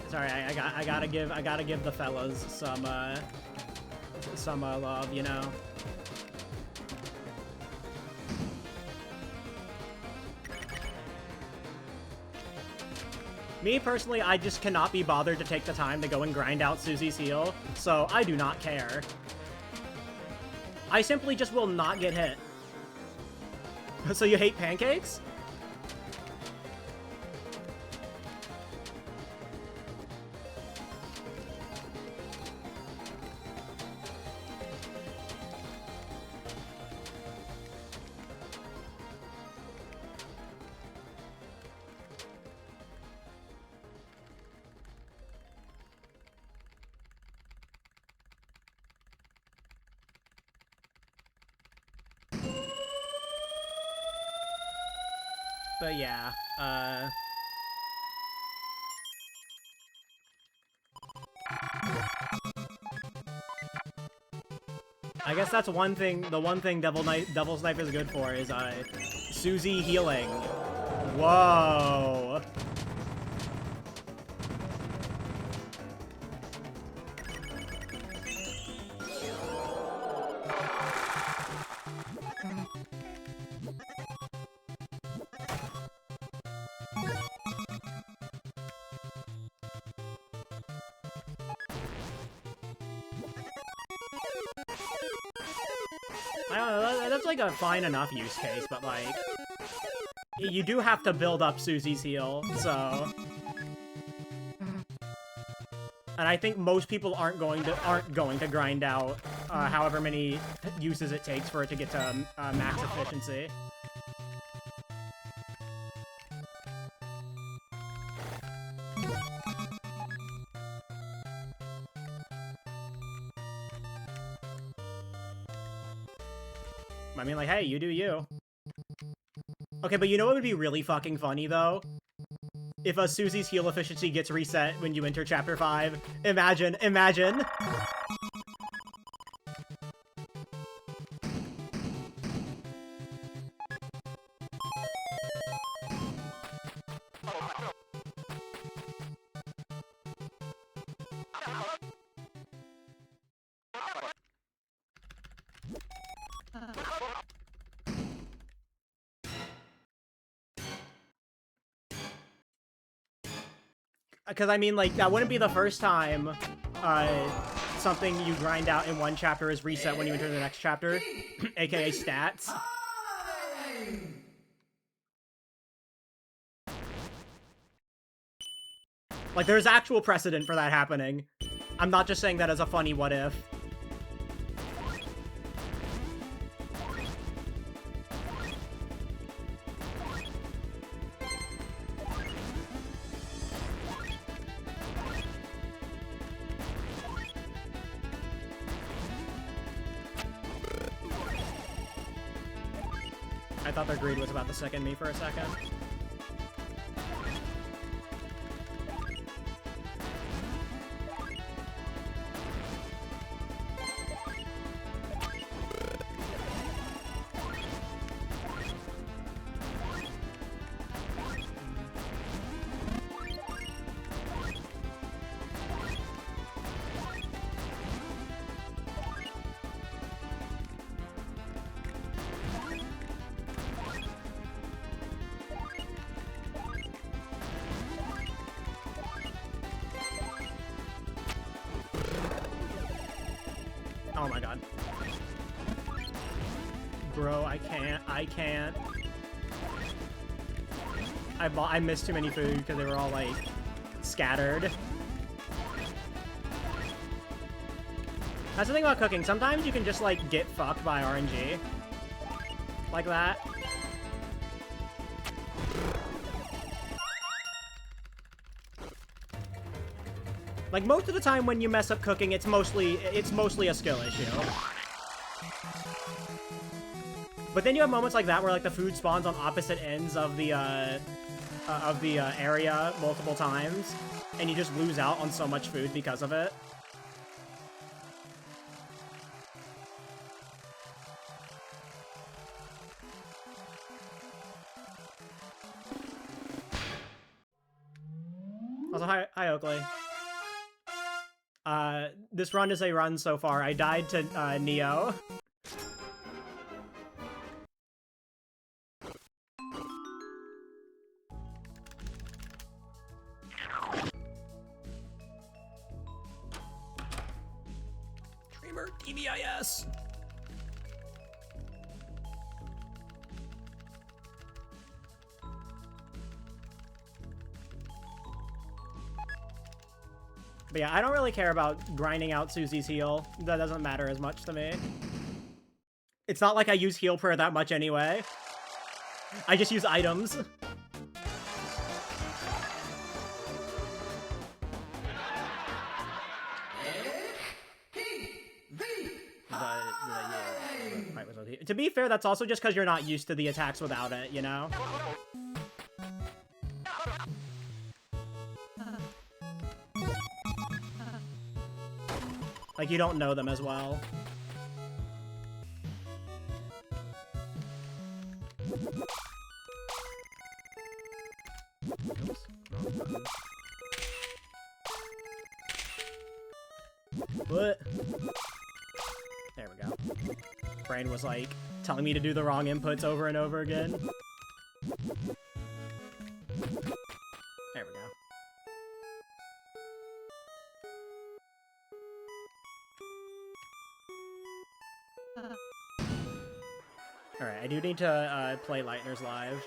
Sorry, I gotta give the fellas some love, you know. Me personally, I just cannot be bothered to take the time to go and grind out Susie's heal, so I do not care. I simply just will not get hit. So you hate pancakes? But yeah, I guess that's one thing, the one thing Devil's Knife is good for is, Susie healing. Whoa! I don't know, that's like a fine enough use case, but like, you do have to build up Susie's heal, so. And I think most people aren't going to grind out however many uses it takes for it to get to max efficiency. I mean, like, hey, you do you. Okay, but you know what would be really fucking funny, though? If a Susie's heal efficiency gets reset when you enter Chapter 5. Imagine. Because, I mean, like, that wouldn't be the first time something you grind out in one chapter is reset when you enter the next chapter, aka stats. Like, there's actual precedent for that happening. I'm not just saying that as a funny what if. I thought their greed was about to second me for a second. Oh my god. Bro, I can't. I missed too many food because they were all, like, scattered. That's the thing about cooking. Sometimes you can just, like, get fucked by RNG. Like that. Like, most of the time when you mess up cooking, it's mostly a skill issue. But then you have moments like that where, like, the food spawns on opposite ends of the area multiple times, and you just lose out on so much food because of it. Also, hi Oakley. This run is a run so far. I died to, Neo. Dreamer, TBIS. But yeah, I don't really care about grinding out Susie's heal. That doesn't matter as much to me. It's not like I use heal prayer that much anyway. I just use items. To be fair, that's also just because you're not used to the attacks without it, you know? Like, you don't know them as well. Oops. What? There we go. Brain was like telling me to do the wrong inputs over and over again. There we go. Alright, I do need to play Lightner's live.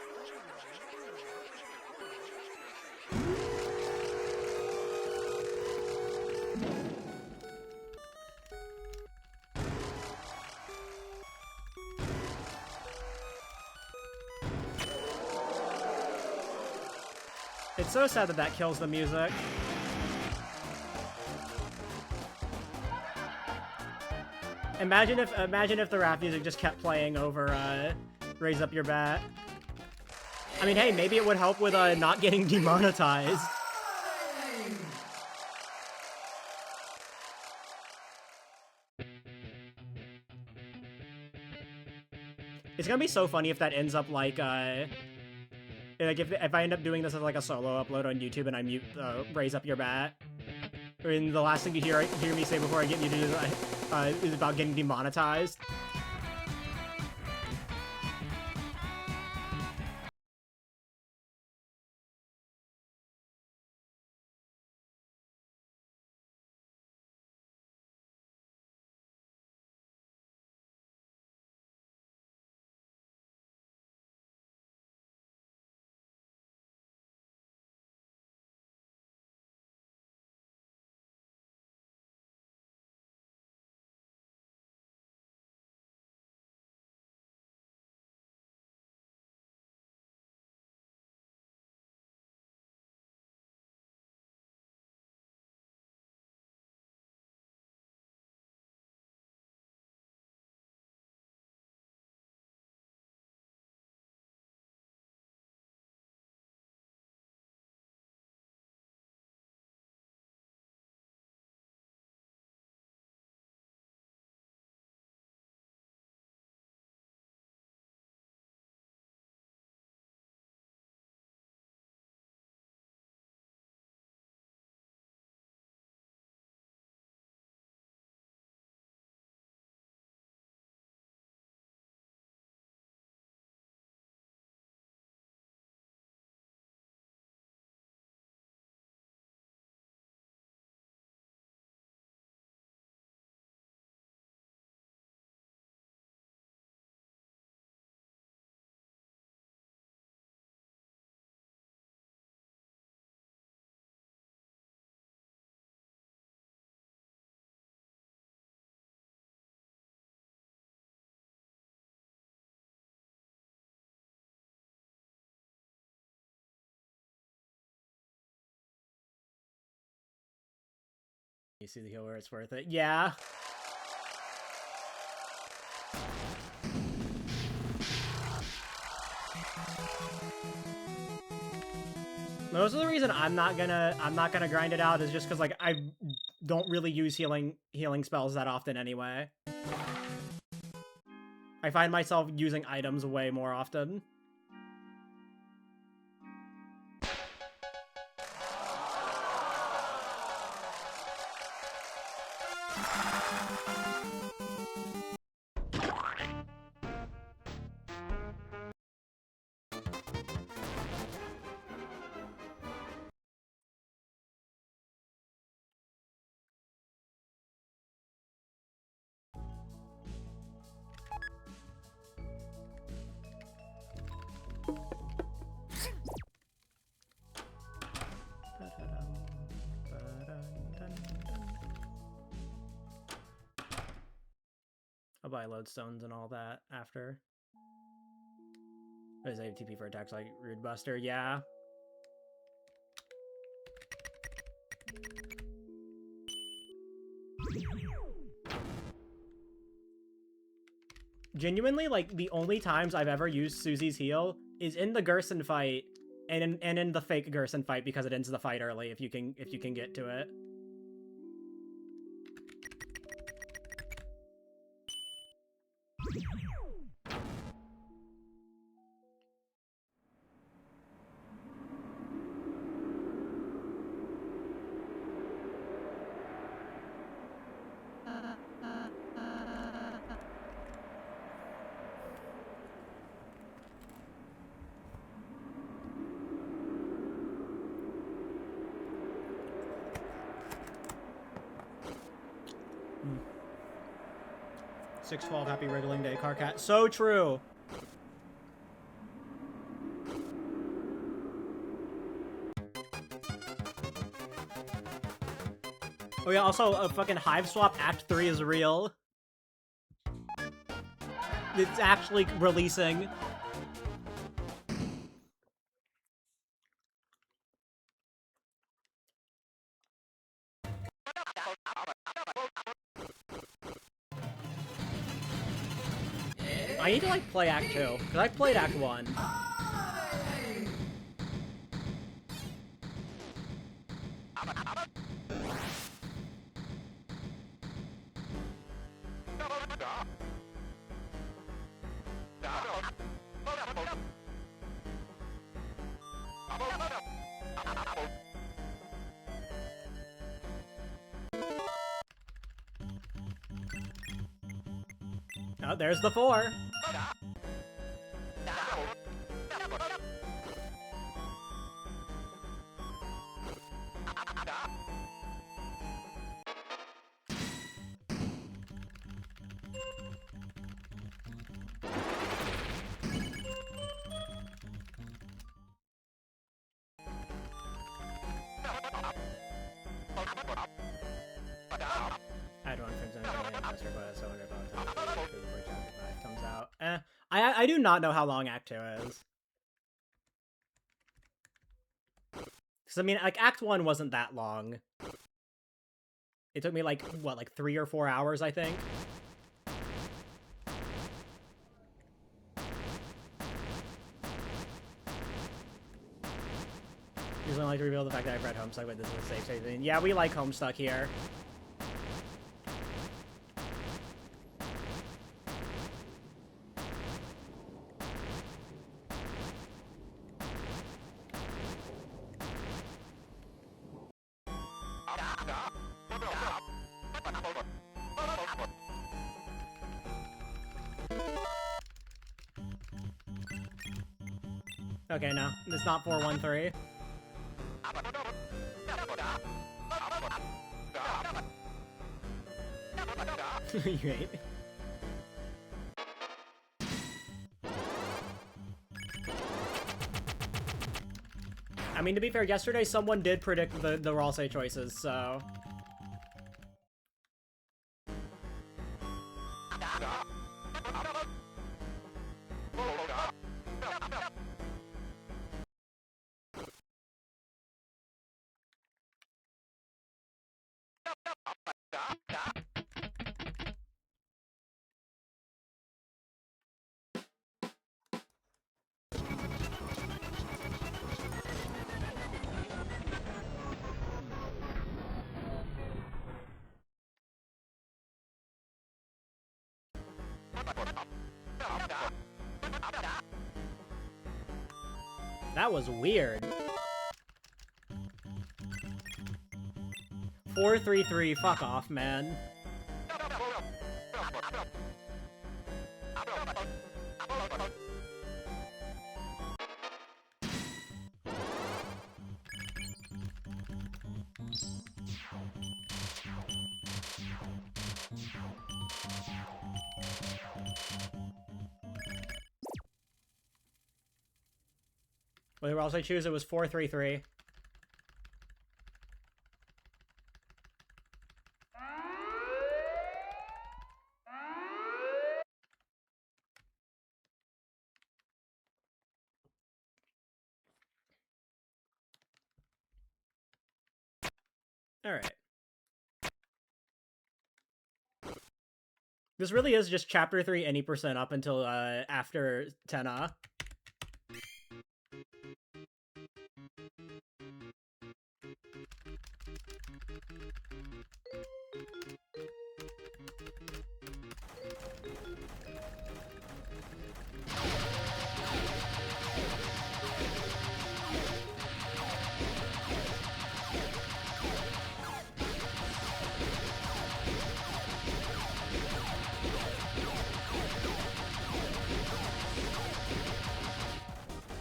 It's so sad that that kills the music. Imagine if the rap music just kept playing over Raise Up Your Bat. I mean, hey, maybe it would help with not getting demonetized. It's gonna be so funny if that ends up like if I end up doing this as like a solo upload on YouTube and I mute Raise Up Your Bat. I mean, the last thing you hear me say before I get muted is about getting demonetized. You see the hill where it's worth it? Yeah. Most of the reason I'm not gonna grind it out is just because like I don't really use healing spells that often anyway. I find myself using items way more often. I'll buy lodestones and all that after. What is ATP for attacks like Rude Buster? Yeah. Genuinely, like, the only times I've ever used Susie's heal is in the Gerson fight and in the fake Gerson fight because it ends the fight early if you can get to it. 6/12, happy wriggling day, Carcat. So true. Oh yeah, also, a fucking Hive Swap Act 3 is real. It's actually releasing. I need to, like, play Act 2, because I played Act 1. Oh, there's the 4. I don't friends investor, but so before chapter 5 comes out. I do not know how long Act 2 is. Because, I mean, like, Act 1 wasn't that long. It took me, like, what, like 3 or 4 hours, I think? Usually I like to reveal the fact that I've read Homestuck, but this is a safe state. Yeah, we like Homestuck here. Okay, no, it's not 413. You hate. I mean, to be fair, yesterday someone did predict the Rosso choices, so... That was weird. 433, fuck off, man. Wait, what else I choose? It was 433. Alright. This really is just Chapter 3 any percent up until after Tena.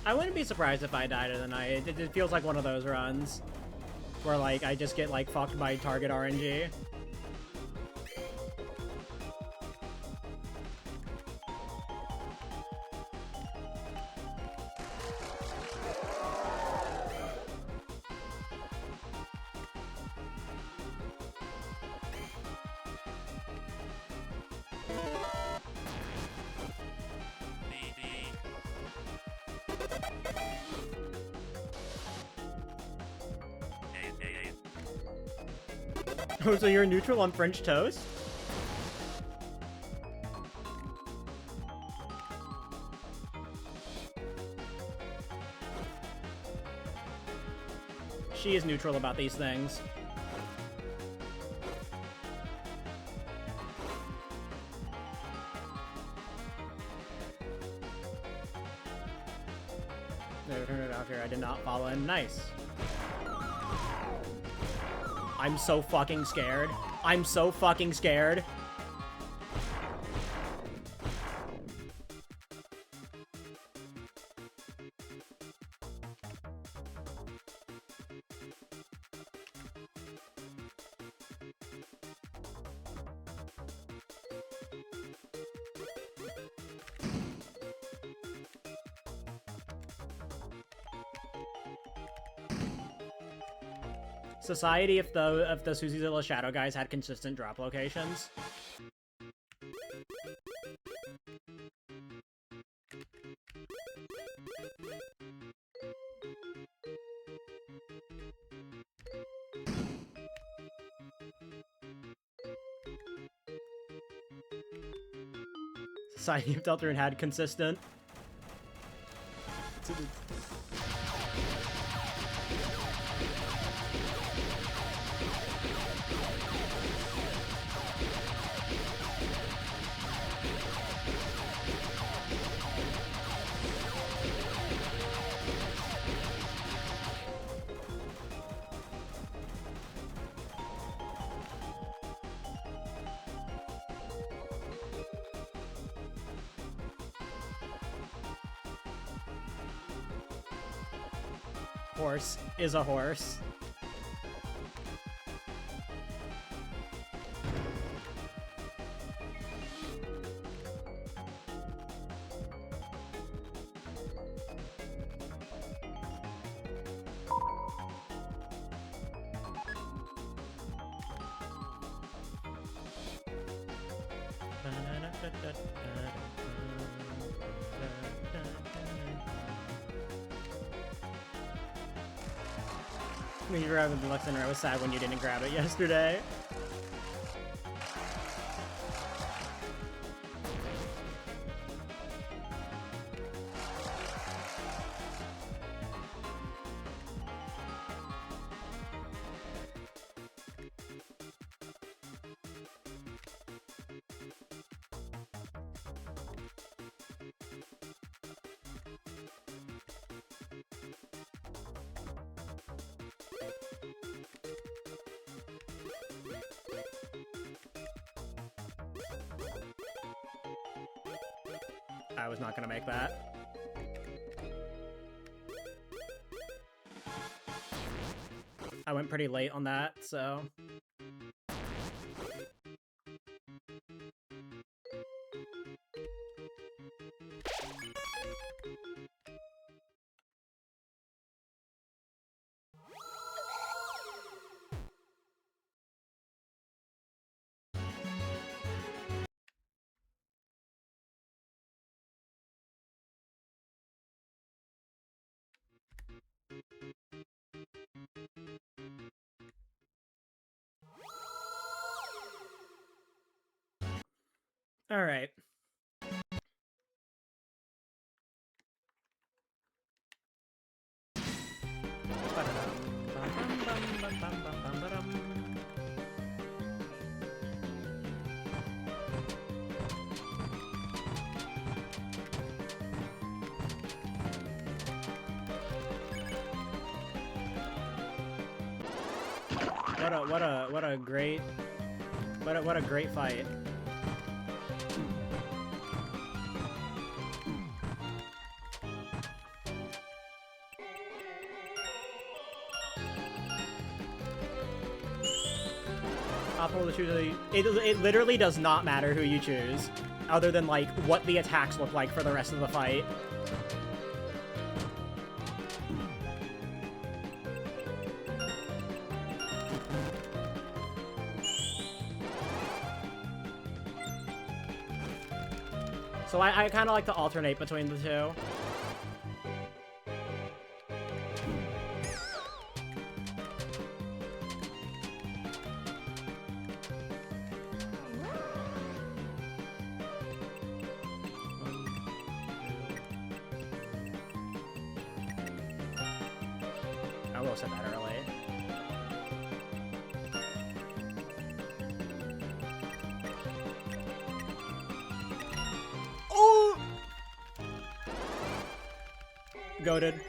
I wouldn't be surprised if I died of the night. It feels like one of those runs where, like, I just get, like, fucked by target RNG. Oh, so you're neutral on French toast? She is neutral about these things. Never turned it off here. I did not follow in. Nice. I'm so fucking scared. I'm so fucking scared. Society if the Susuzilla Shadow guys had consistent drop locations. Society of Deltarune had consistent. Horse is a horse. When you grabbed the Deluxe Center, I was sad when you didn't grab it yesterday. I was not gonna make that. I went pretty late on that, so... All right. What a great fight. It literally does not matter who you choose, other than like what the attacks look like for the rest of the fight. So I kind of like to alternate between the two. I almost said that early. Goated.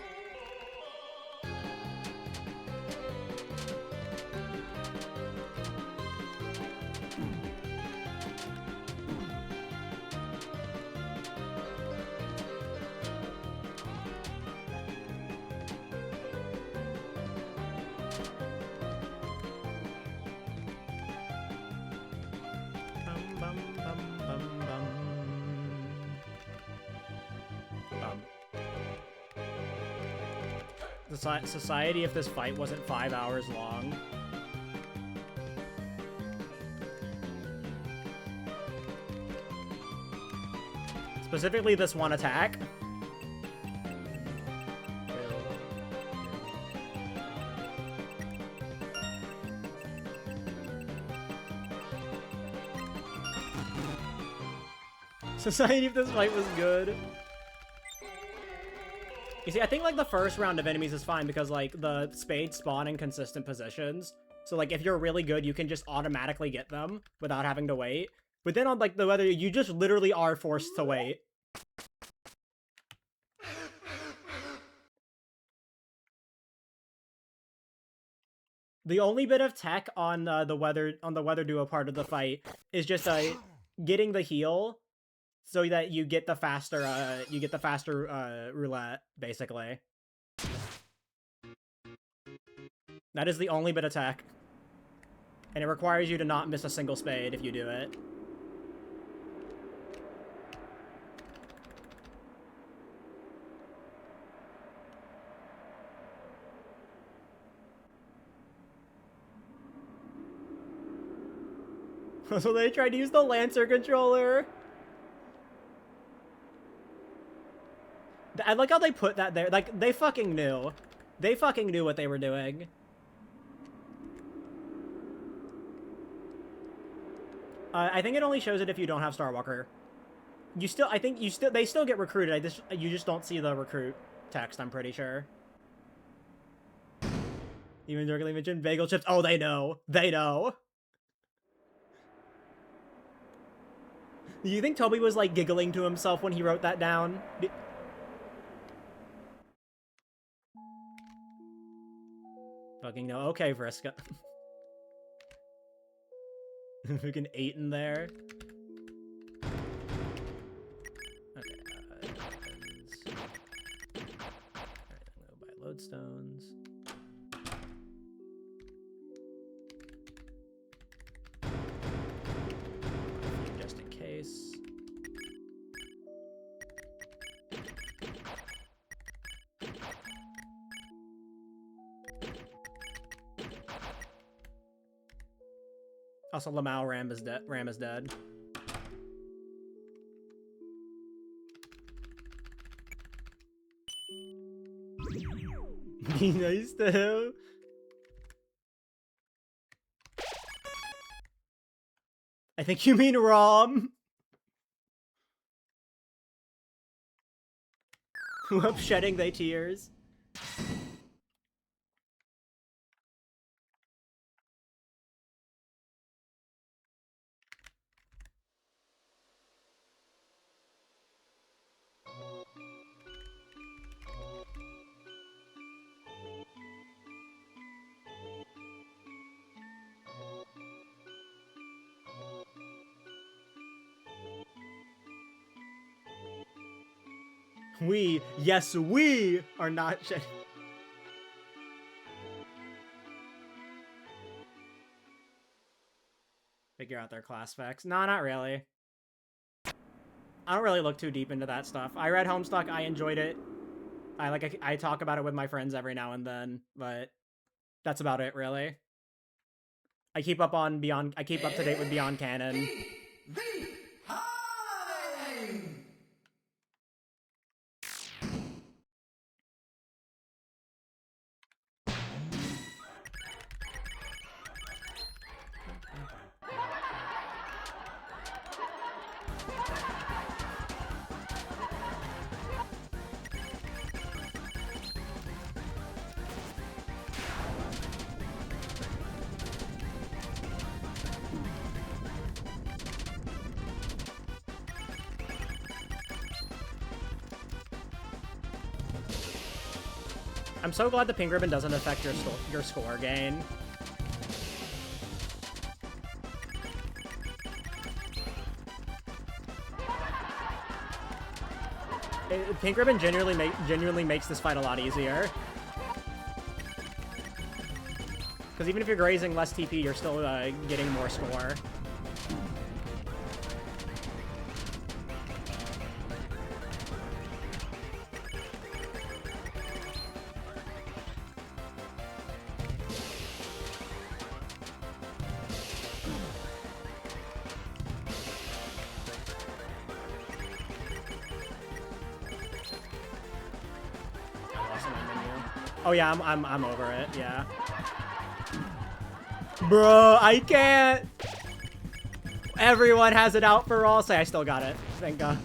Society if this fight wasn't 5 hours long. Specifically this one attack. Society if this fight was good. You see, I think, like, the first round of enemies is fine because, like, the spades spawn in consistent positions. So, like, if you're really good, you can just automatically get them without having to wait. But then on, like, the weather, you just literally are forced to wait. The only bit of tech on the weather duo part of the fight is just getting the heal so that you get the faster roulette, basically. That is the only bit of tech. And it requires you to not miss a single spade if you do it. So they tried to use the Lancer controller. I like how they put that there. Like, they fucking knew. They fucking knew what they were doing. I think it only shows it if you don't have Starwalker. You still, I think you still, they still get recruited. You just don't see the recruit text, I'm pretty sure. Even directly mentioned bagel chips. Oh, they know. They know. Do you think Toby was, like, giggling to himself when he wrote that down? Fucking no. Okay, Vriska. Fucking 8 in there. Okay, weapons. Alright, I'm gonna buy lodestones. Just in case. Also, Lamau Ram is dead. Ram is dead. Be nice to him. I think you mean Rom. Whoop, shedding they tears. We, yes, we are not shedding. Figure out their class specs. No, not really. I don't really look too deep into that stuff. I read Homestuck, I enjoyed it. I talk about it with my friends every now and then, but that's about it, really. I keep up to date with Beyond Canon. I'm so glad the pink ribbon doesn't affect your score gain. Pink ribbon genuinely makes this fight a lot easier. Because even if you're grazing less TP, you're still getting more score. Oh yeah, I'm over it. Yeah. Bro, I can't. Everyone has it out for Rosso. I still got it. Thank God.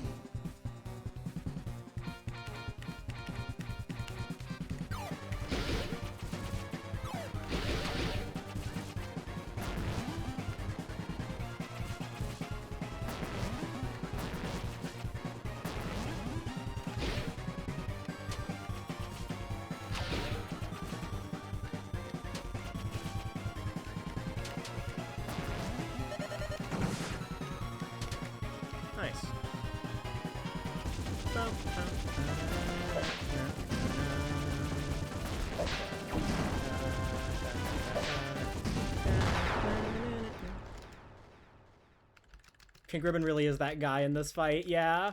Pink Ribbon really is that guy in this fight, yeah.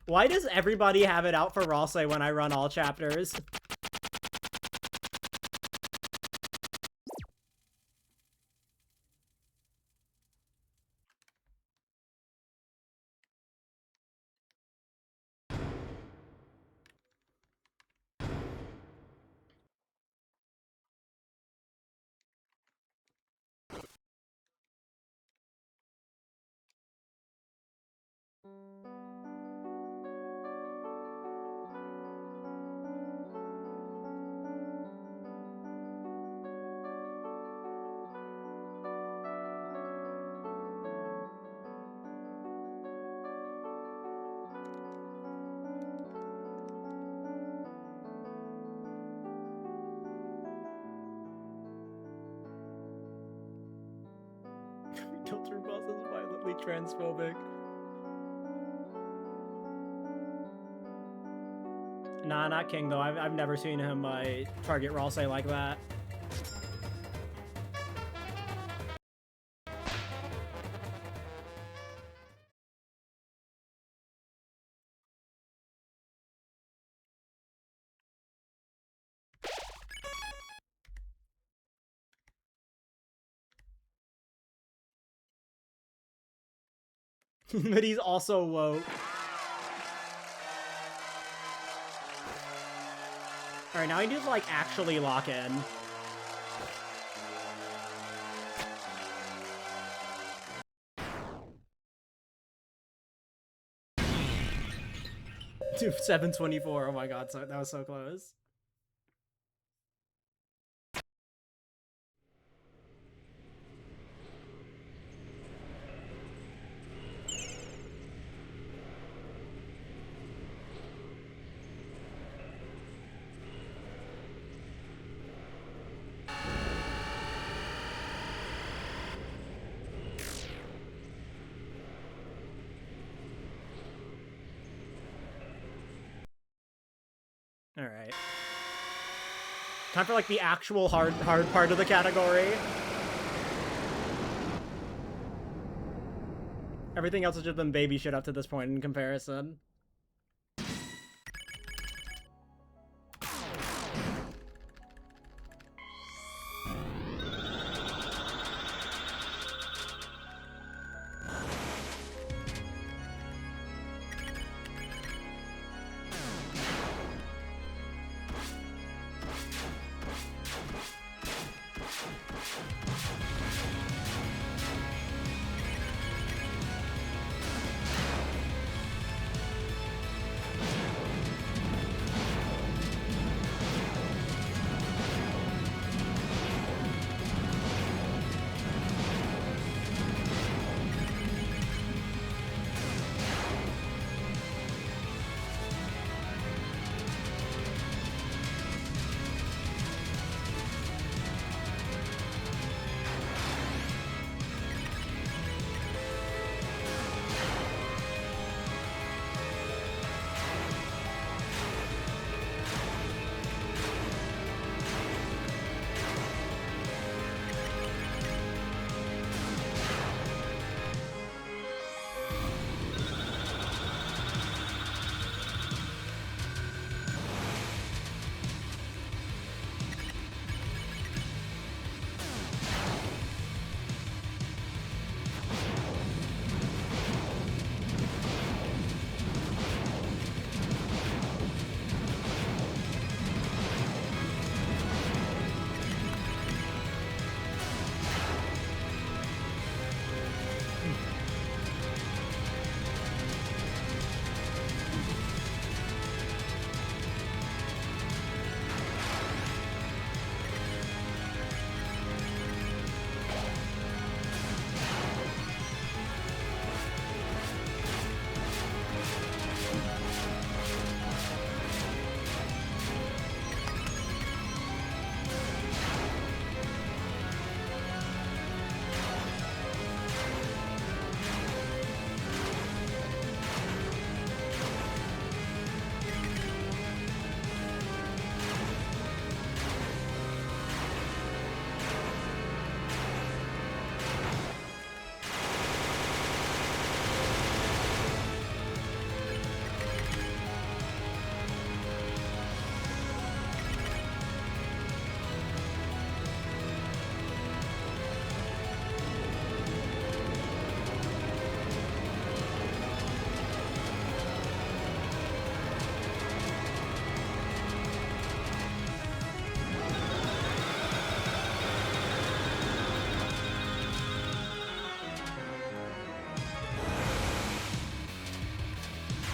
Why does everybody have it out for Rosso when I run all chapters? Deltarune boss is violently transphobic. Nah, not King though. I've never seen him target Rosso like that. But he's also woke. Alright, now I need to, like, actually lock in. Dude, 724. Oh my god, that was so close. Alright. Time for, like, the actual hard part of the category. Everything else has just been baby shit up to this point in comparison.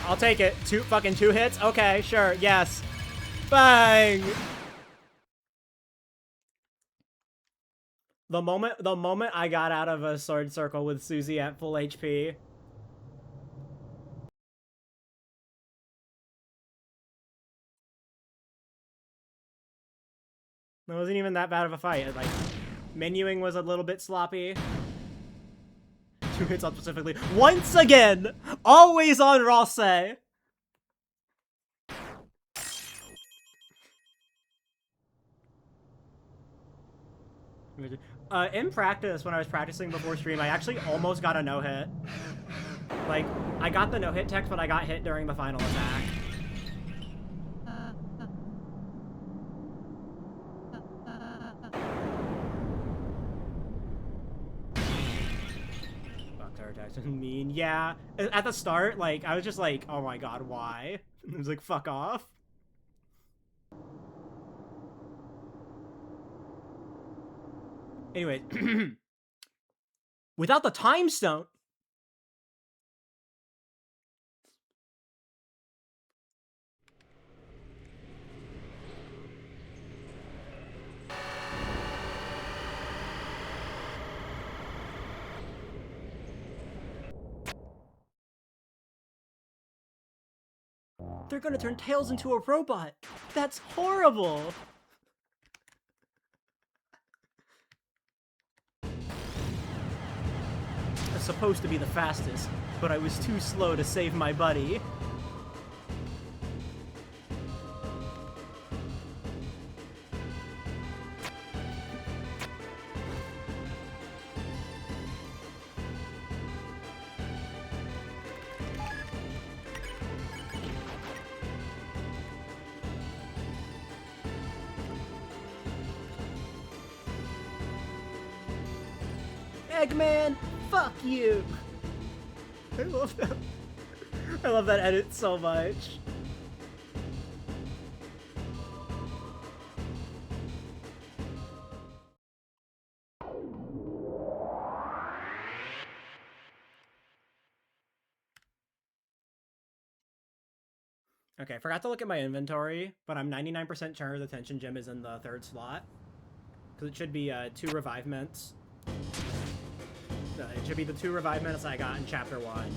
I'll take it. Fucking two hits? Okay, sure, yes. Bang! The moment I got out of a sword circle with Susie at full HP. It wasn't even that bad of a fight. Like, menuing was a little bit sloppy. Two hits on specifically. Once again! Always on Rosso! In practice, when I was practicing before stream, I actually almost got a no-hit. Like, I got the no-hit text, but I got hit during the final attack. Mean, yeah. At the start, like, I was just like, oh my god, why? It was like, fuck off. Anyway, without the time stone. They're gonna turn Tails into a robot. That's horrible. I was supposed to be the fastest, but I was too slow to save my buddy. Eggman, fuck you! I love that. I love that edit so much. Okay, forgot to look at my inventory, but I'm 99% sure the tension gem is in the third slot. Because it should be 2 revivements. It should be the 2 revivements I got in Chapter 1.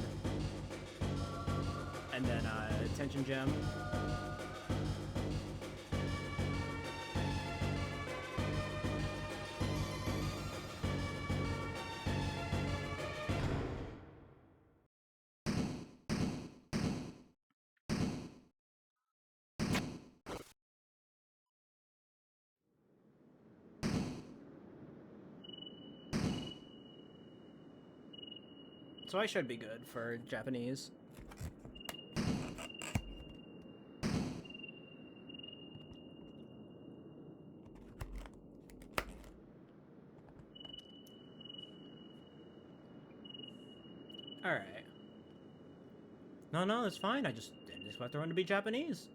And then tension gem. So I should be good for Japanese. Alright. No, it's fine. I just didn't expect everyone to be Japanese.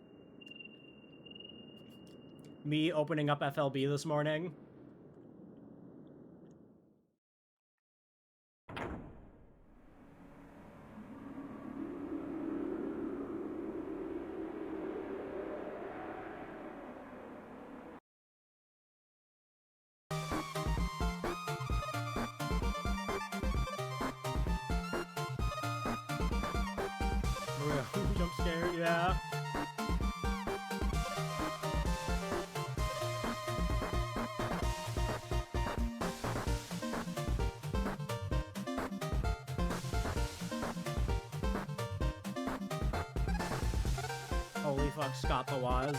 Me opening up FLB this morning. Jump scare, yeah. Holy fuck, Scott Pawaz.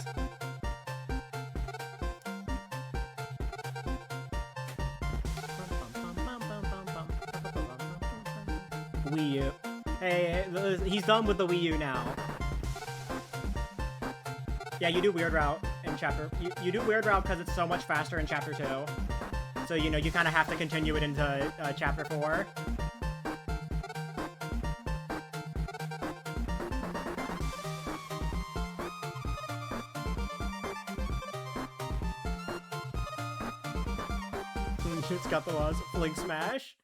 Wii U. Hey, he's done with the Wii U now. Yeah, you do Weird Route in Chapter... You do Weird Route because it's so much faster in Chapter 2. So, you know, you kind of have to continue it into Chapter 4. It's got the laws. Fling Smash.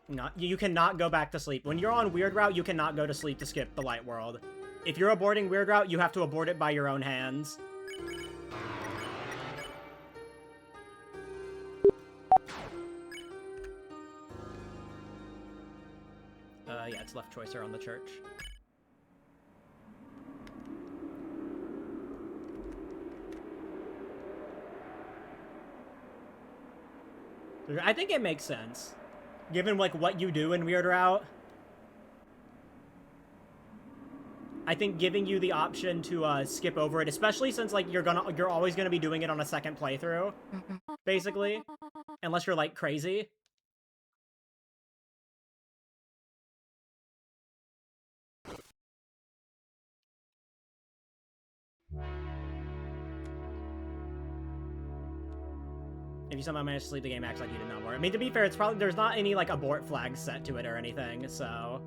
You cannot go back to sleep. When you're on Weird Route, you cannot go to sleep to skip the light world. If you're aborting Weird Route, you have to abort it by your own hands. Yeah, it's left choicer on the church. I think it makes sense, given like what you do in Weird Route. I think giving you the option to skip over it, especially since like you're always gonna be doing it on a second playthrough, basically, unless you're like crazy. If you somehow manage to sleep, the game acts like you did not abort. I mean, to be fair, it's probably there's not any like abort flags set to it or anything, so.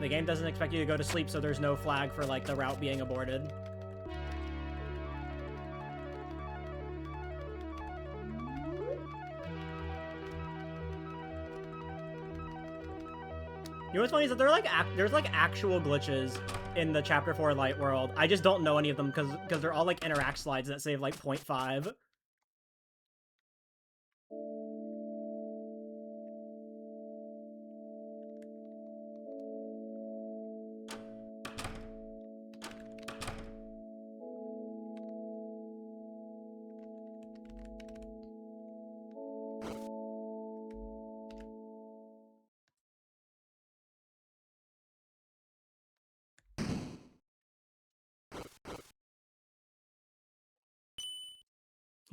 The game doesn't expect you to go to sleep, so there's no flag for like the route being aborted. You know what's funny is that there's like actual glitches in the Chapter 4 Light World. I just don't know any of them because they're all like interact slides that save like 0.5.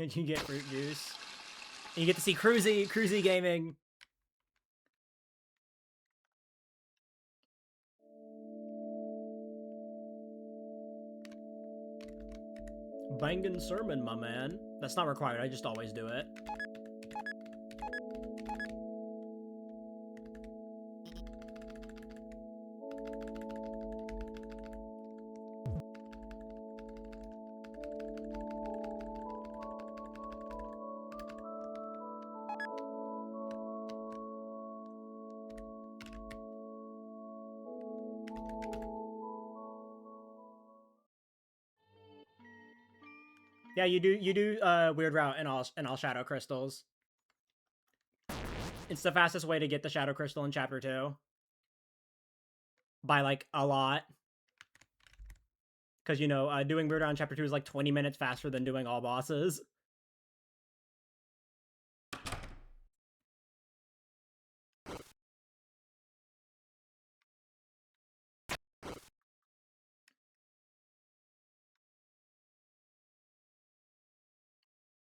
And you get fruit juice. And you get to see Cruzy gaming. Bangin' sermon, my man. That's not required, I just always do it. Yeah, you do Weird Route and all Shadow Crystals. It's the fastest way to get the Shadow Crystal in Chapter 2. By, like, a lot. Because, you know, doing Weird Route in Chapter 2 is like 20 minutes faster than doing all bosses.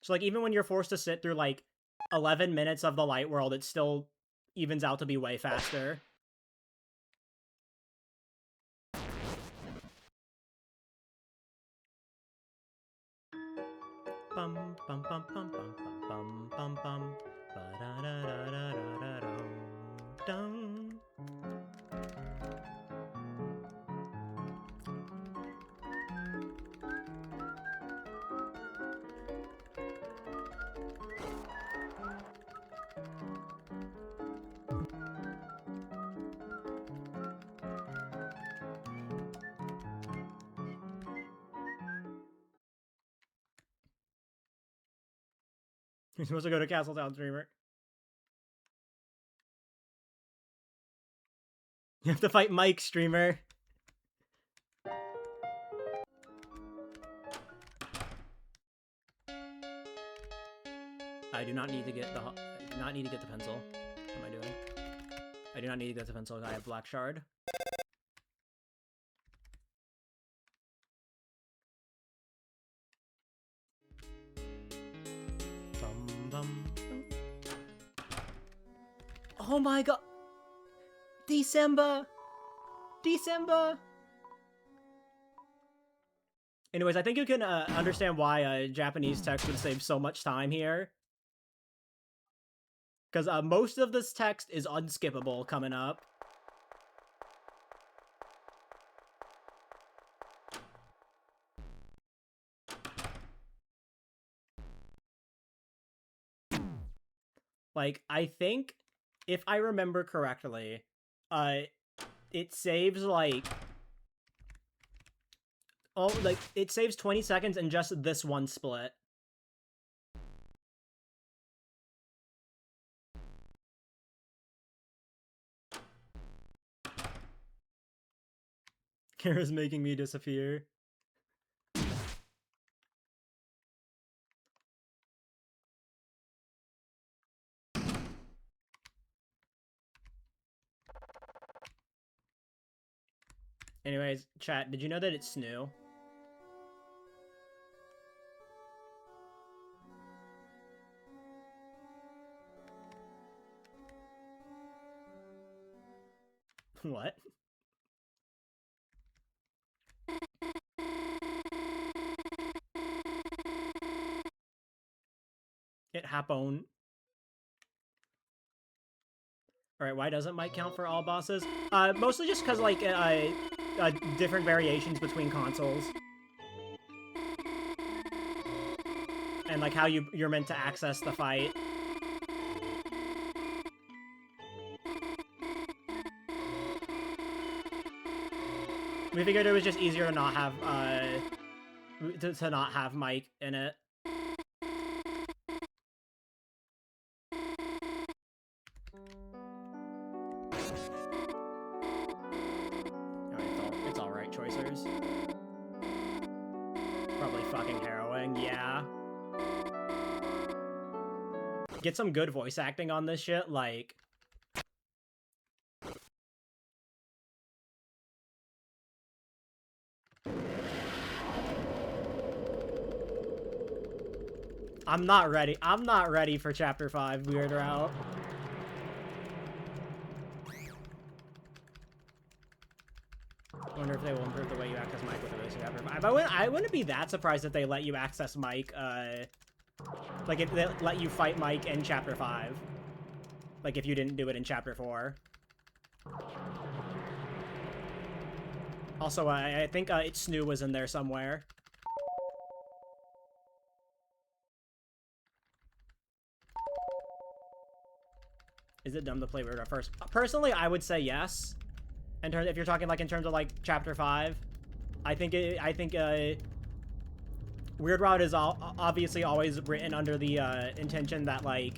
So, like, even when you're forced to sit through, like, 11 minutes of the Light World, it still evens out to be way faster. Bum bum bum bum bum bum bum bum ba da da da da da da dum. You're supposed to go to Castletown, streamer. You have to fight Mike, streamer. I do not need to get the pencil. What am I doing? I do not need to get the pencil. I have Black Shard. Bum, bum, bum. Oh my god! December! Anyways, I think you can understand why Japanese text would save so much time here. Because most of this text is unskippable coming up. Like, I think, if I remember correctly, it saves, like... Oh, like, it saves 20 seconds in just this one split. Kara's making me disappear. Anyways, chat, did you know that it's Snoo? What? It happened. Alright, why doesn't Mike count for all bosses? Mostly just because, like, different variations between consoles. And, like, how you're meant to access the fight. We figured it was just easier to not have, to not have Mike in it. It's alright, choicers. Probably fucking harrowing, yeah. Get some good voice acting on this shit, like... I'm not ready for Chapter 5 Weird Route. I wonder if they will improve the way you access Mike with the racing Chapter 5. I wouldn't be that surprised if they let you access Mike, like, if they let you fight Mike in Chapter 5. Like, if you didn't do it in Chapter 4. Also, I think, It's Snoo was in there somewhere. Is it dumb to play Weird Route first? Personally, I would say yes. If you're talking, like, in terms of, like, Chapter 5. I think Weird Route is obviously always written under the, intention that, like,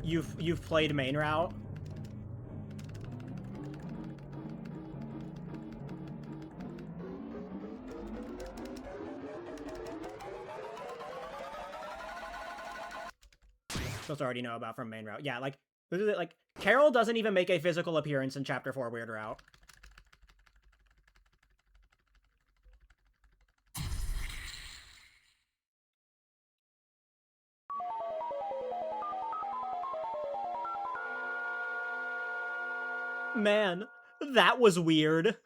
you've played main route. Supposed to already know about from main route. Yeah, like Carol doesn't even make a physical appearance in Chapter 4 Weird Route. Man, that was weird.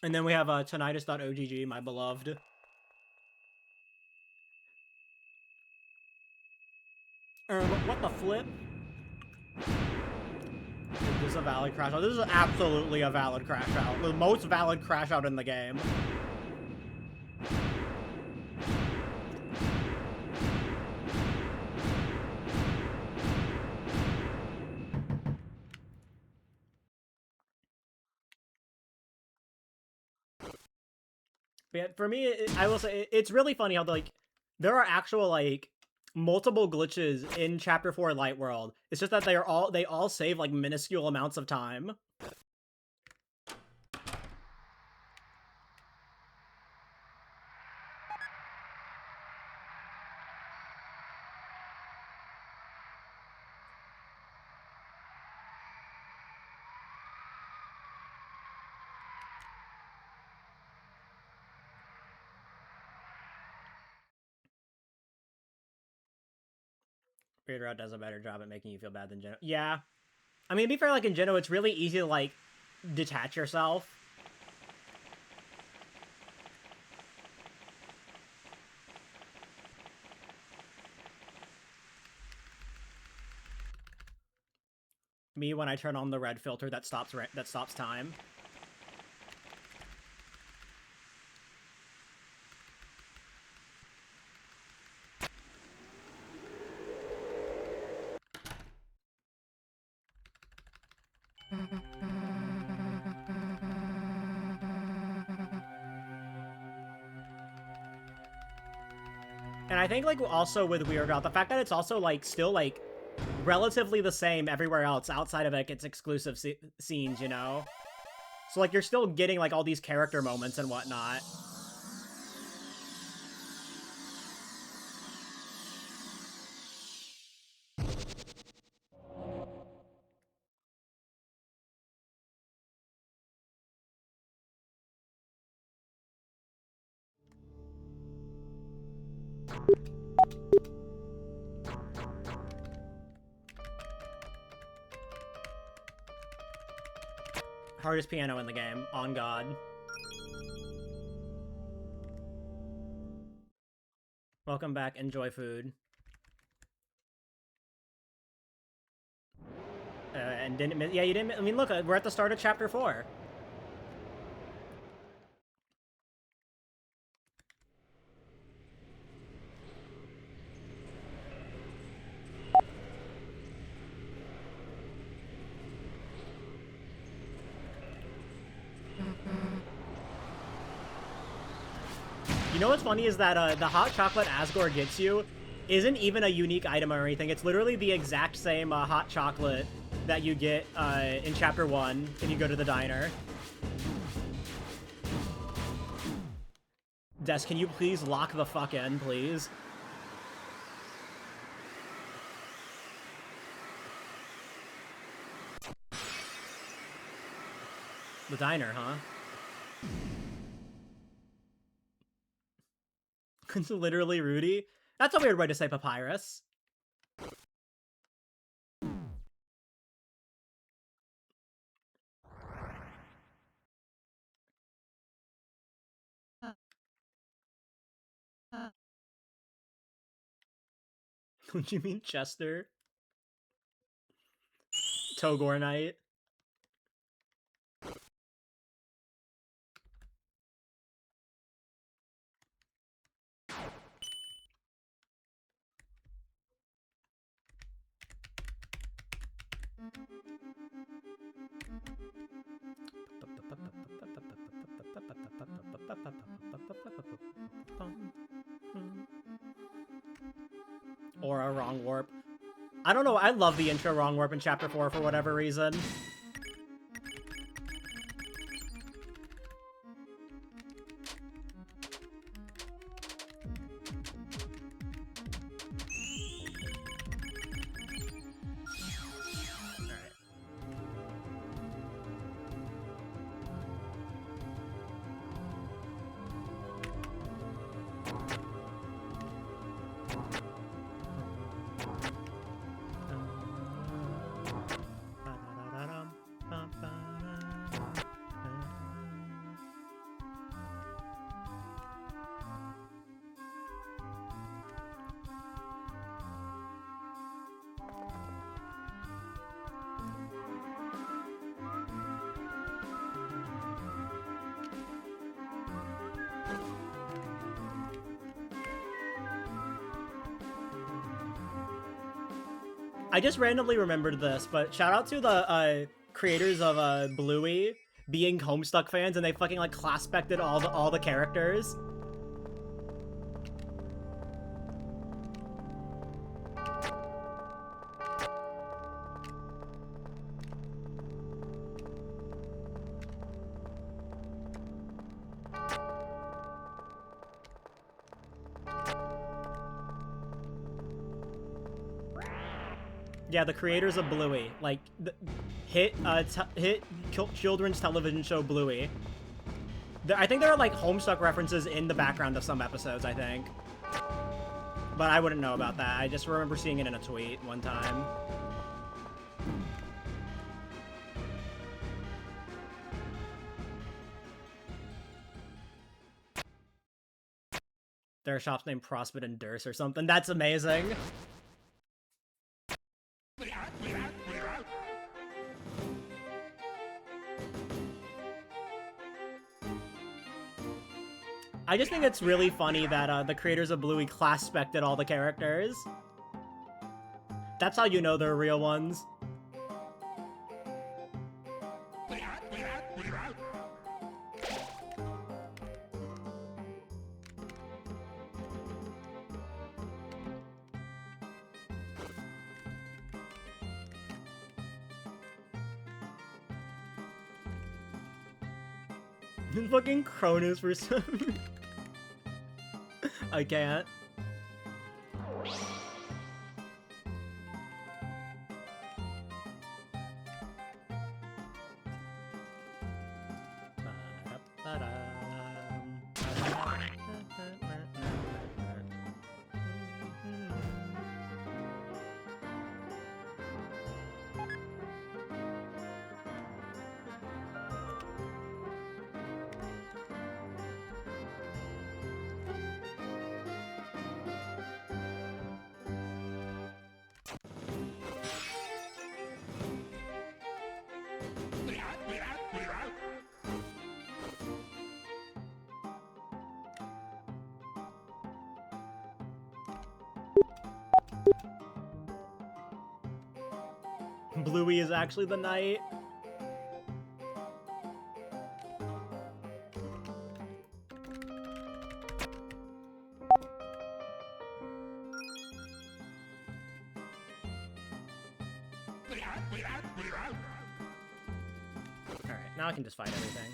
And then we have tinnitus.ogg, my beloved. What the flip? This is a valid crash out. This is absolutely a valid crash out. The most valid crash out in the game. But yeah, for me, I will say, it's really funny how, like, there are actual, like, multiple glitches in Chapter 4 Light World. It's just that they all save, like, minuscule amounts of time. Weird Route does a better job at making you feel bad than Geno. Yeah. I mean, to be fair, like, in Geno, it's really easy to, like, detach yourself. Me when I turn on the red filter that stops time. And I think, like, also with Weird Out, the fact that it's also, like, still, like, relatively the same everywhere else outside of, like, its exclusive scenes, you know? So, like, you're still getting, like, all these character moments and whatnot. Hardest piano in the game, on God. Welcome back, enjoy food. And didn't, yeah, you didn't, I mean, look, we're at the start of chapter 4. You know what's funny is that the hot chocolate Asgore gets you isn't even a unique item or anything. It's literally the exact same hot chocolate that you get in Chapter 1 if you go to the diner. Des, can you please lock the fuck in, please? The diner, huh? It's literally Rudy. That's a weird way to say papyrus. What do you mean, Chester? Togor Knight. Or a wrong warp. I don't know, I love the intro wrong warp in Chapter 4 for whatever reason. I just randomly remembered this, but shout out to the creators of Bluey being Homestuck fans, and they fucking like class-spected all the characters. Yeah, the creators of Bluey, like hit children's television show Bluey. I think there are like Homestuck references in the background of some episodes, I think. But I wouldn't know about that. I just remember seeing it in a tweet one time. There are shops named Prospect and Durst or something. That's amazing. I just think it's really funny that the creators of Bluey class-spected all the characters. That's how you know they're real ones. Fucking Cronus for some... I can't. Bluey is actually the knight. Alright, now I can just fight everything.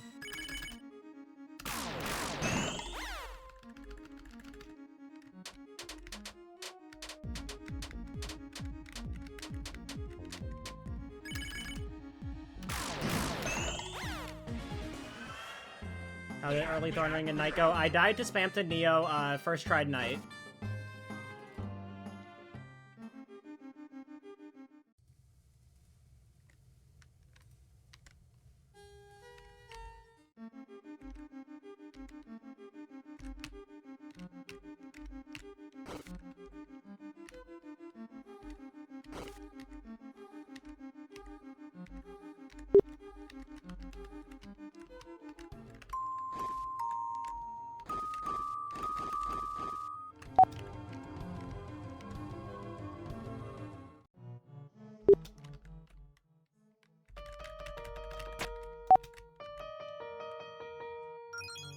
How did early Thorn Ring and Knight go? I died to Spamton Neo, first tried Knight.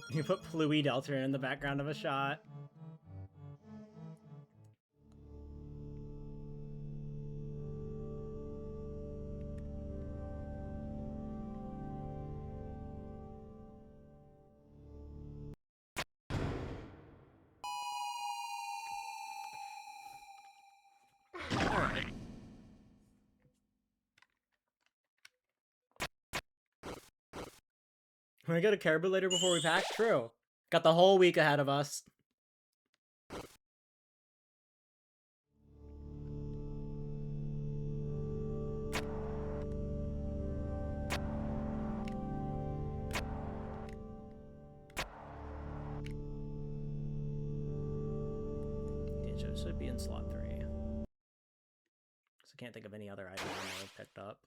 You put Pluie Deltarune in the background of a shot. Alright. Can we go to Caribou later before we pack? True. Got the whole week ahead of us. It should be in slot 3. Because I can't think of any other items I may have picked up.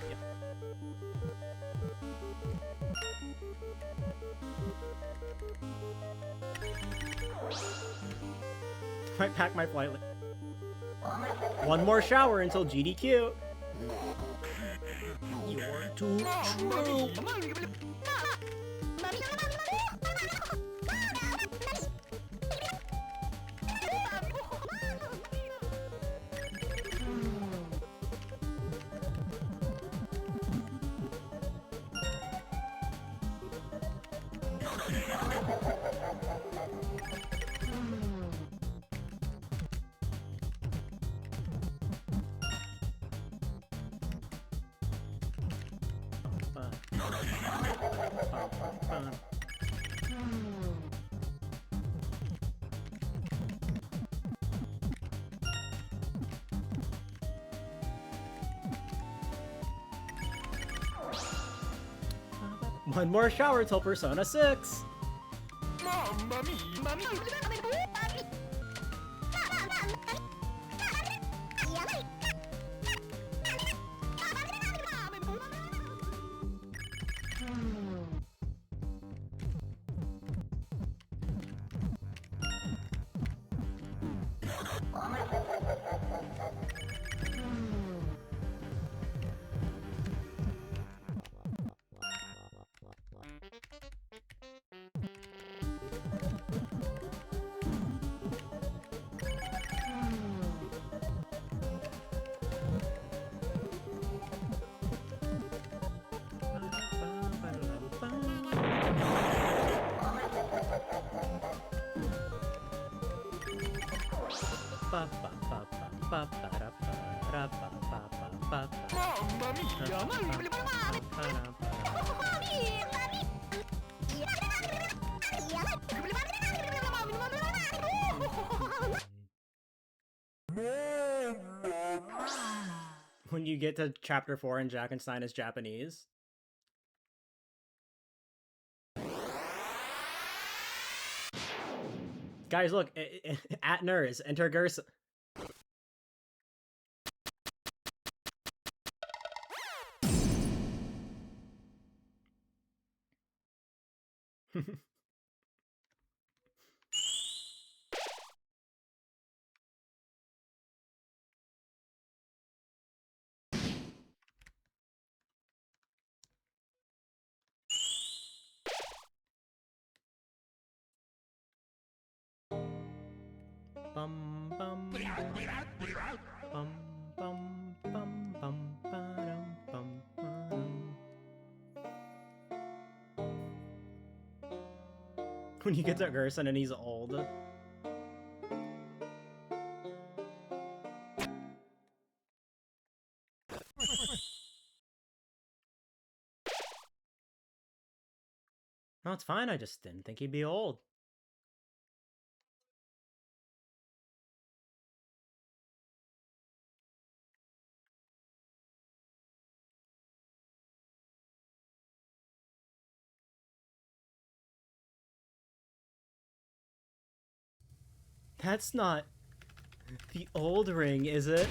Yep. Might pack my flight. One more shower until GDQ. You're too true. One more shower till Persona 6. When you get to chapter 4 and Jackenstein is Japanese. Guys, look, at Nurse, enter Gersa. Bum bum bum bum bum bum bum bum bum. When you get to Gerson and he's old. No, it's fine. I just didn't think he'd be old. That's not the old ring, is it?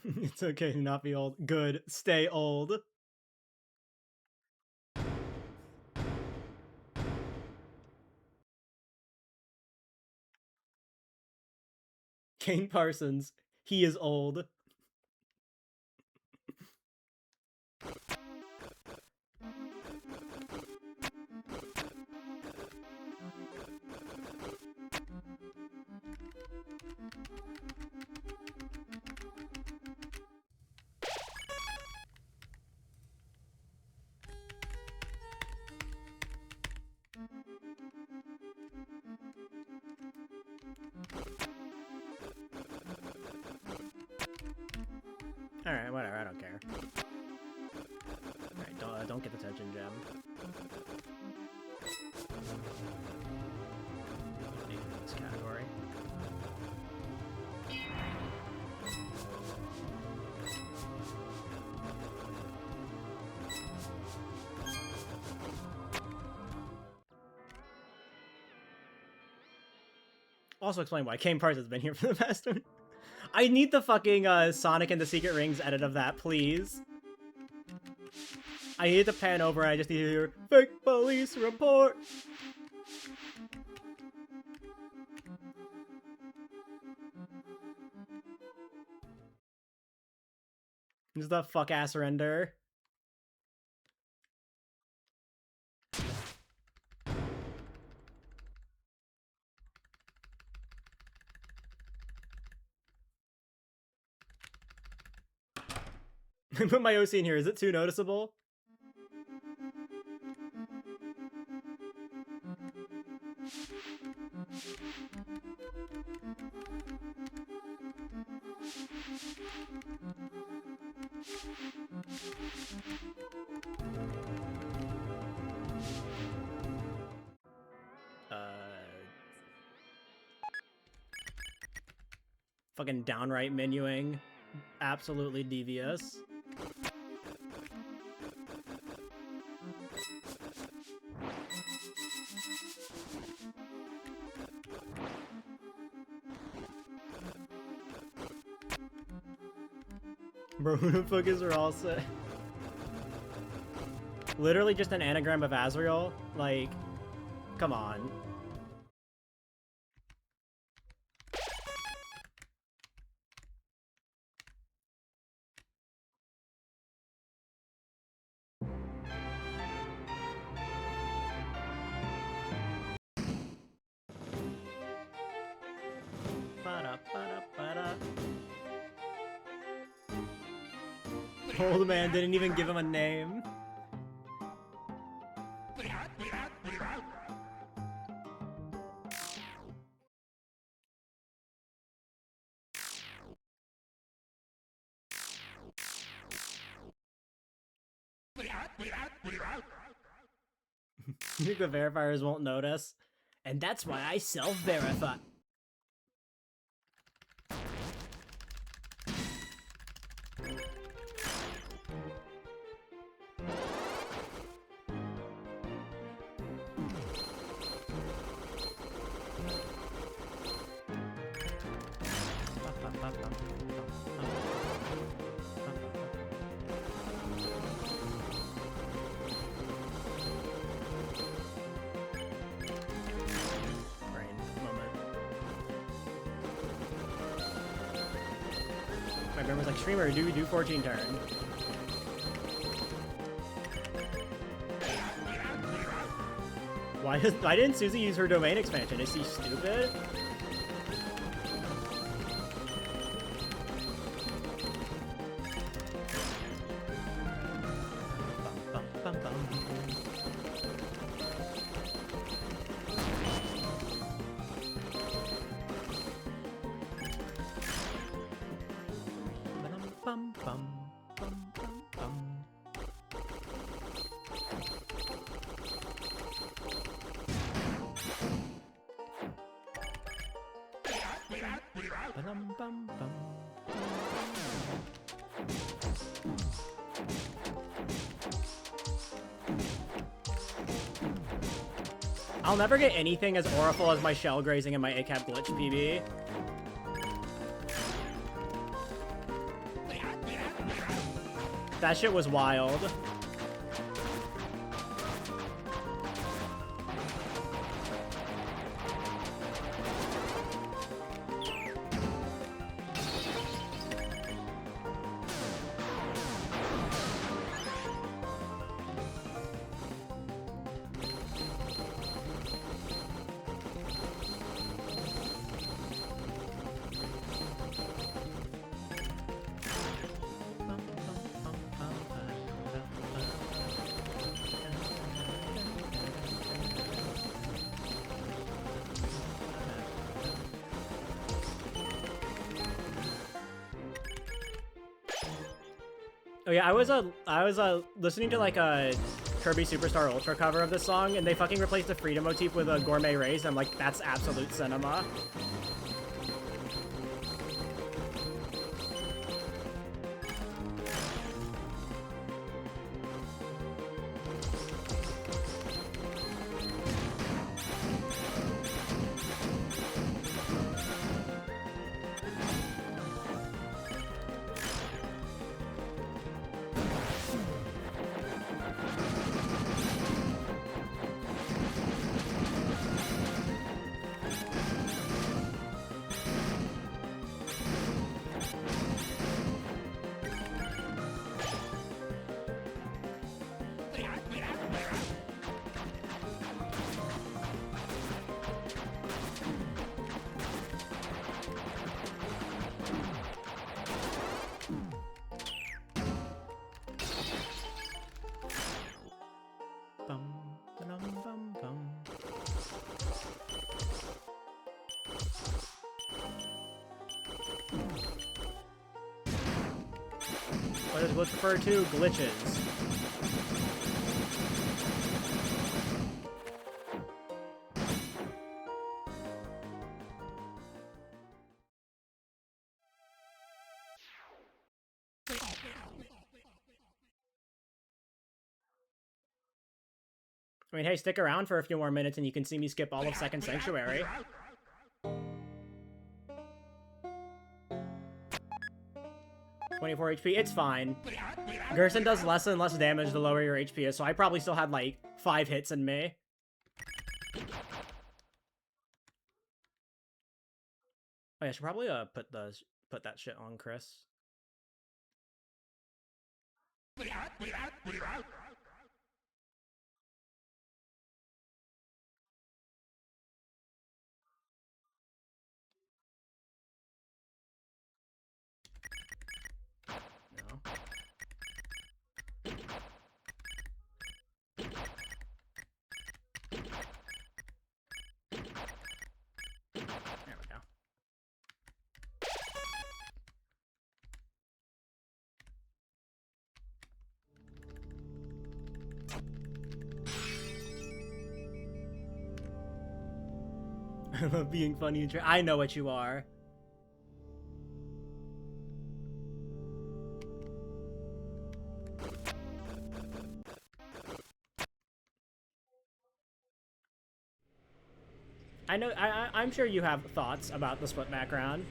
It's okay to not be old. Good. Stay old. Kane Parsons. He is old. Alright, whatever, I don't care. Alright, don't get the Tension Gem. Need it in this category. Also explain why Kane Parsons has been here for the past one. I need the fucking Sonic and the Secret Rings edit of that, please. I need to pan over and I just need to hear fake police report. Just the fuck ass render. I put my OC in here. Is it too noticeable? Fucking downright menuing. Absolutely devious. Bro, who the fuck is Rosso? Literally just an anagram of Azrael? Like, come on. Old man didn't even give him a name. You think the verifiers won't notice? And that's why I self-verify. My brain was like, streamer, do 14 turn. Why didn't Susie use her domain expansion? Is she stupid? I'll never get anything as awful as my shell grazing and my ACAP glitch PB. That shit was wild. Oh yeah, I was listening to like a Kirby Superstar Ultra cover of this song, and they fucking replaced the Freedom motif with a gourmet race. I'm like, that's absolute cinema. What is what's referred to? Glitches. I mean, hey, stick around for a few more minutes and you can see me skip all of Second Sanctuary. 24 HP. It's fine. Gerson does less and less damage the lower your HP is, so I probably still had like 5 hits in me. Oh, yeah, I should probably put that shit on Chris. No. There we go. I love being funny and I know what you are. I know. I'm sure you have thoughts about the split background.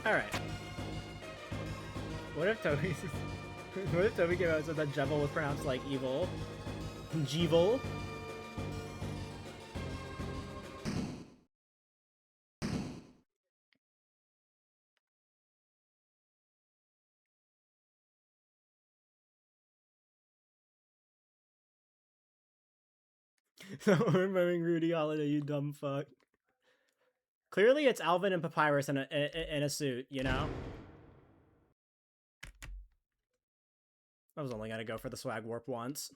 Alright. What if Toby... what if Toby came out and said that Jevil was pronounced like evil? Jevil? Stop remembering Rudy Holiday, you dumb fuck. Clearly it's Alvin and Papyrus in a suit, you know? I was only gonna go for the swag warp once.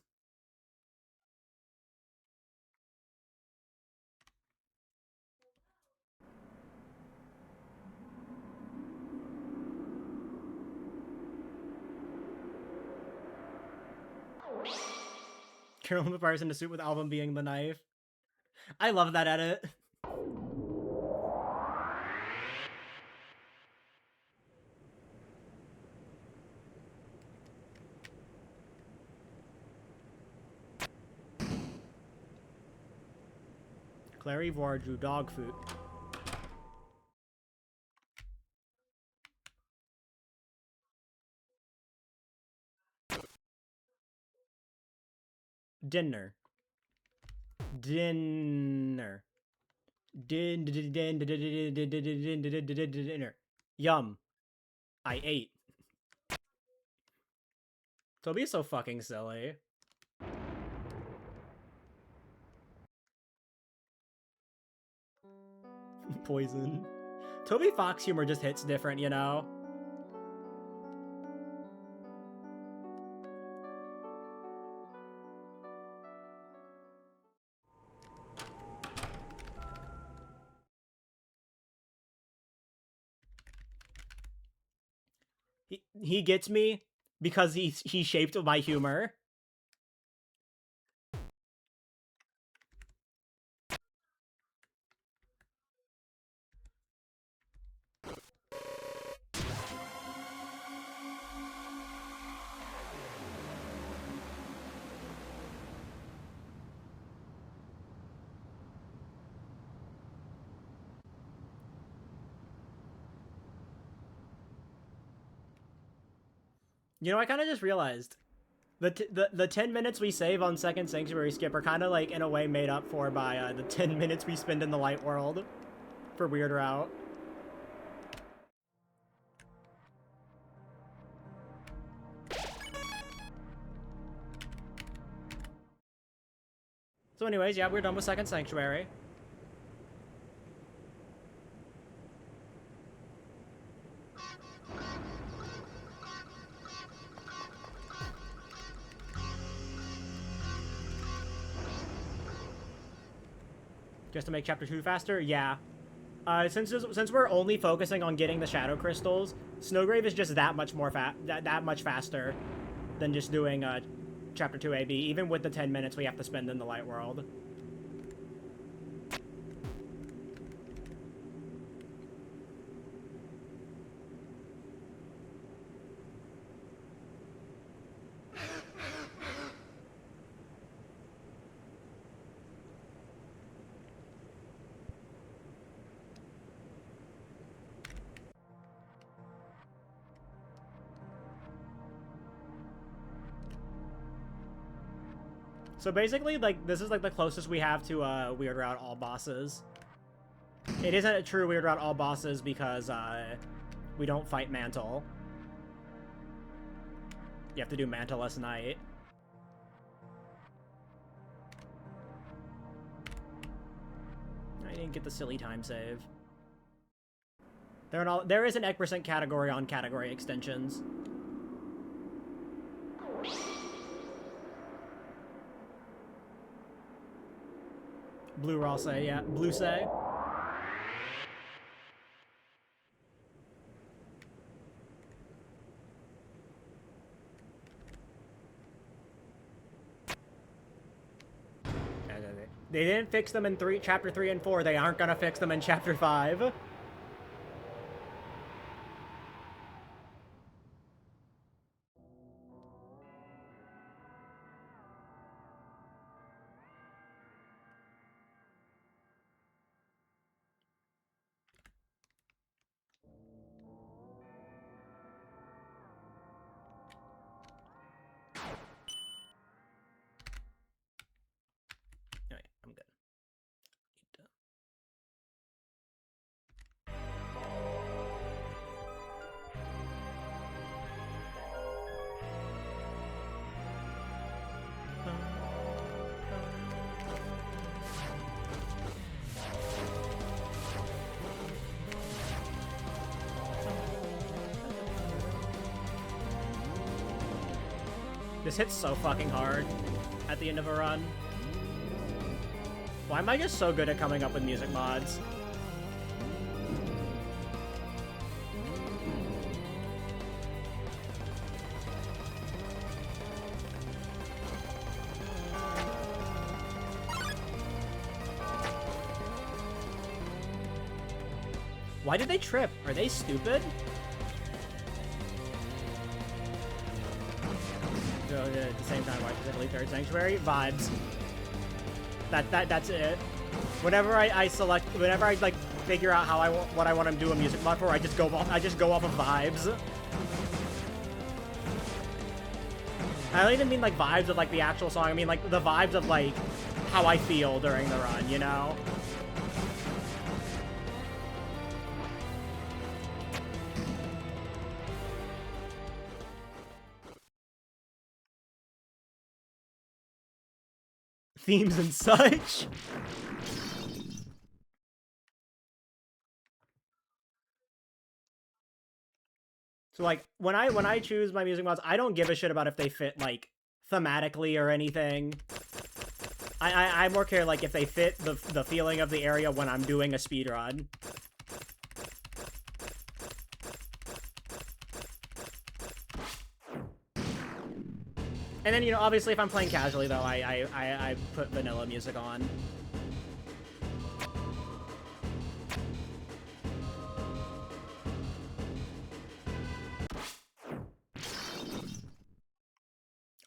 Carol and Papyrus in a suit with Alvin being the knife. I love that edit. Clary Voir drew dog food. Dinner. Dinner. Dinner. Yum. I ate. Toby's so fucking silly. Poison. Toby Fox humor just hits different, you know? He gets me because he shaped my humor. You know, I kind of just realized the 10 minutes we save on Second Sanctuary skip are kind of like in a way made up for by the 10 minutes we spend in the light world for Weird Route. So anyways, yeah, we're done with Second Sanctuary. Just to make Chapter 2 faster? Yeah. Since we're only focusing on getting the Shadow Crystals, Snowgrave is just that much more that much faster than just doing Chapter 2 AB, even with the 10 minutes we have to spend in the Light World. So basically, like, this is like the closest we have to Weird Route all bosses. It isn't a true Weird Route all bosses because we don't fight Mantle. You have to do Mantle-less Night. I didn't get the silly time save. There is an Egg% category on category extensions. Blue Rosso, yeah. Blue Say. They didn't fix them in Chapter 3 and 4. They aren't gonna fix them in Chapter 5. Anyway, I'm good. This hits so fucking hard at the end of a run. Why am I just so good at coming up with music mods? Why did they trip? Are they stupid? At the same time, why specifically Third Sanctuary? Vibes. That's it. Whenever I like figure out how what I want to do a music mod for, I just go off of vibes. I don't even mean like vibes of like the actual song. I mean like the vibes of like how I feel during the run, you know? Themes and such. So like when I choose my music mods, I don't give a shit about if they fit like thematically or anything. I more care like if they fit the feeling of the area when I'm doing a speedrun. And then, you know, obviously if I'm playing casually though, I put vanilla music on.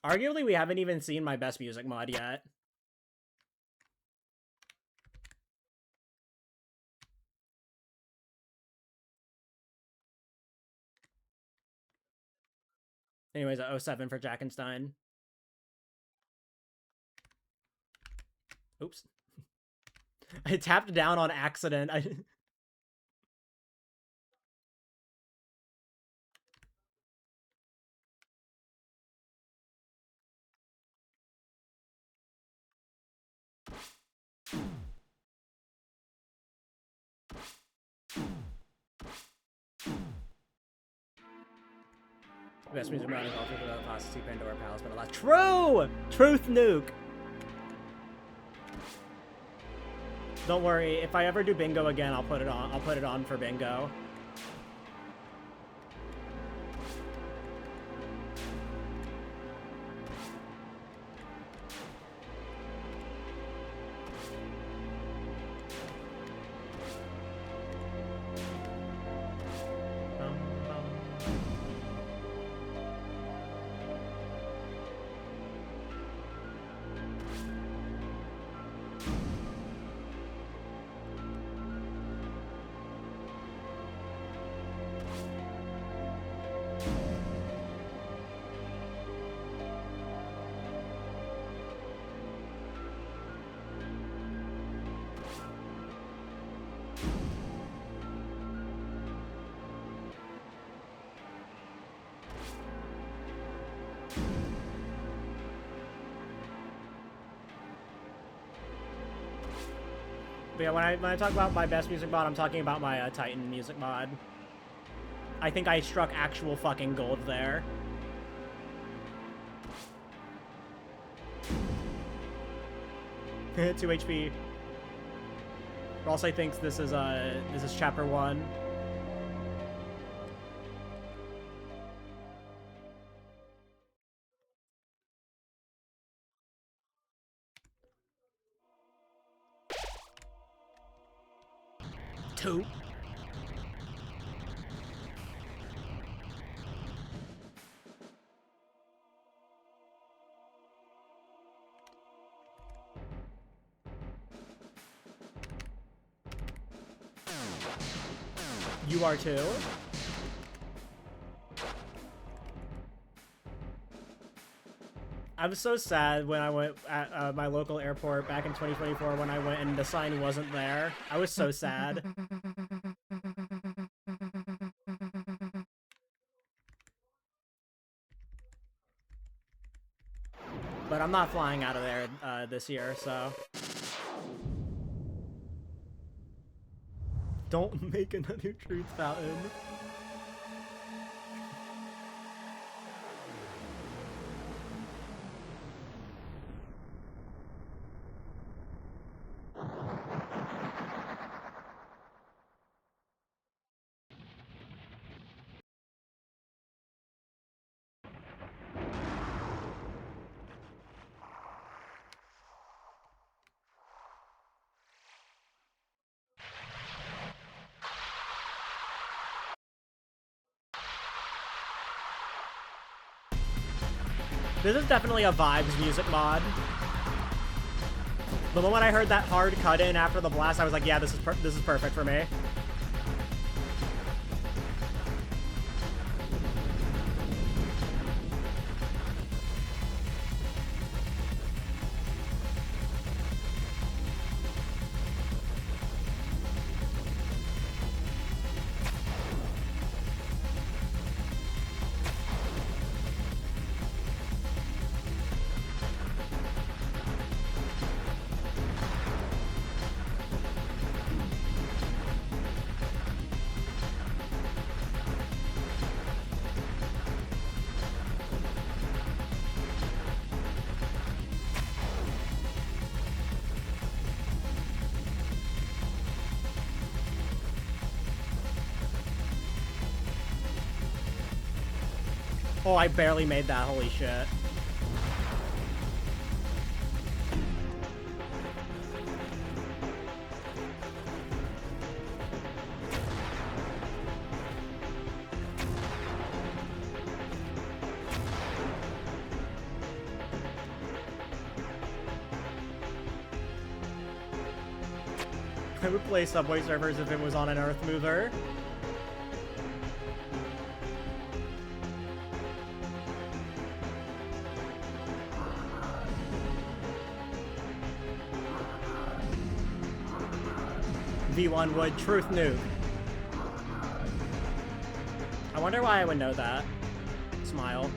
Arguably, we haven't even seen my best music mod yet. Anyways, a 07 for Jackenstein. Oops. I tapped down on accident. Best music mod is also for the Plastic Pandora Palace, but a lot. True! Truth nuke! Don't worry, if I ever do bingo again, I'll put it on. I'll put it on for bingo. But yeah, when I talk about my best music mod, I'm talking about my Titan music mod. I think I struck actual fucking gold there. Two HP. Rosso thinks this is chapter 1. Two. You are too. I was so sad when I went at my local airport back in 2024 when I went and the sign wasn't there. I was so sad. But I'm not flying out of there this year, so... Don't make another truth fountain. This is definitely a vibes music mod. The moment I heard that hard cut in after the blast, I was like, yeah, this is perfect for me. Oh, I barely made that, holy shit. I would play Subway Surfers if it was on an Earth Mover. V1 would truth nuke. I wonder why I would know that. Smile.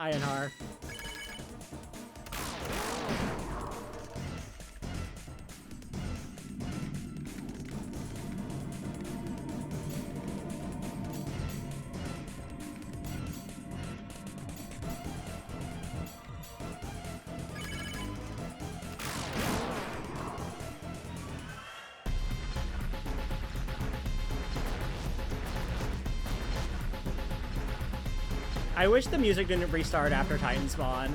Ironhar. I wish the music didn't restart after Titan spawn.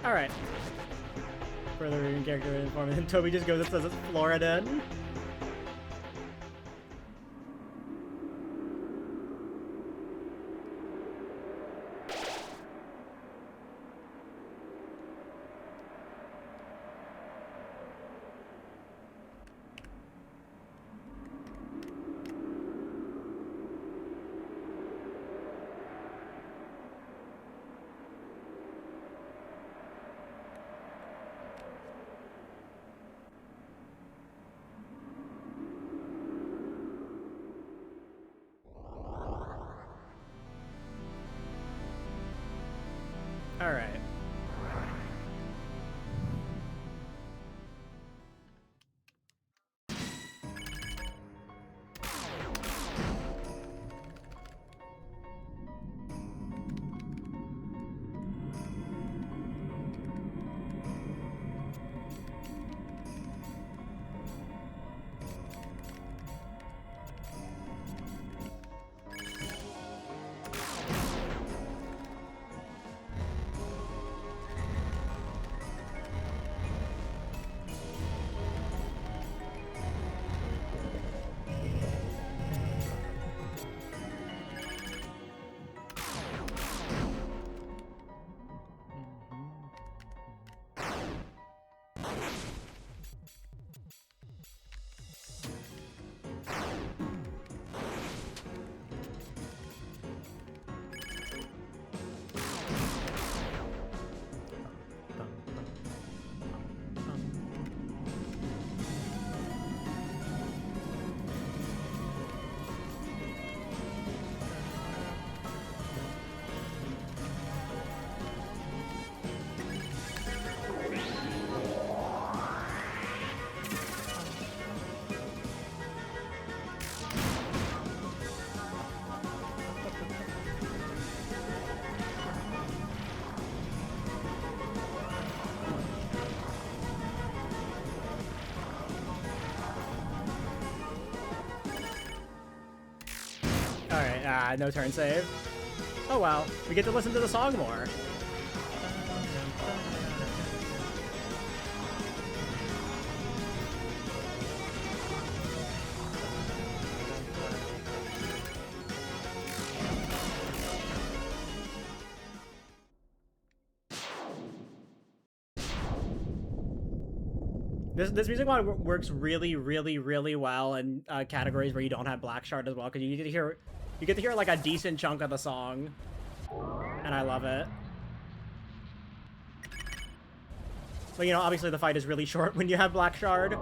Alright. Further reading character information. Toby just goes and says it's Florida. Alright. Alright, no turn save. Oh wow, we get to listen to the song more. This music mod works really well in categories where you don't have black shard as well, because you get to hear like a decent chunk of the song, and I love it. But you know, obviously the fight is really short when you have black shard.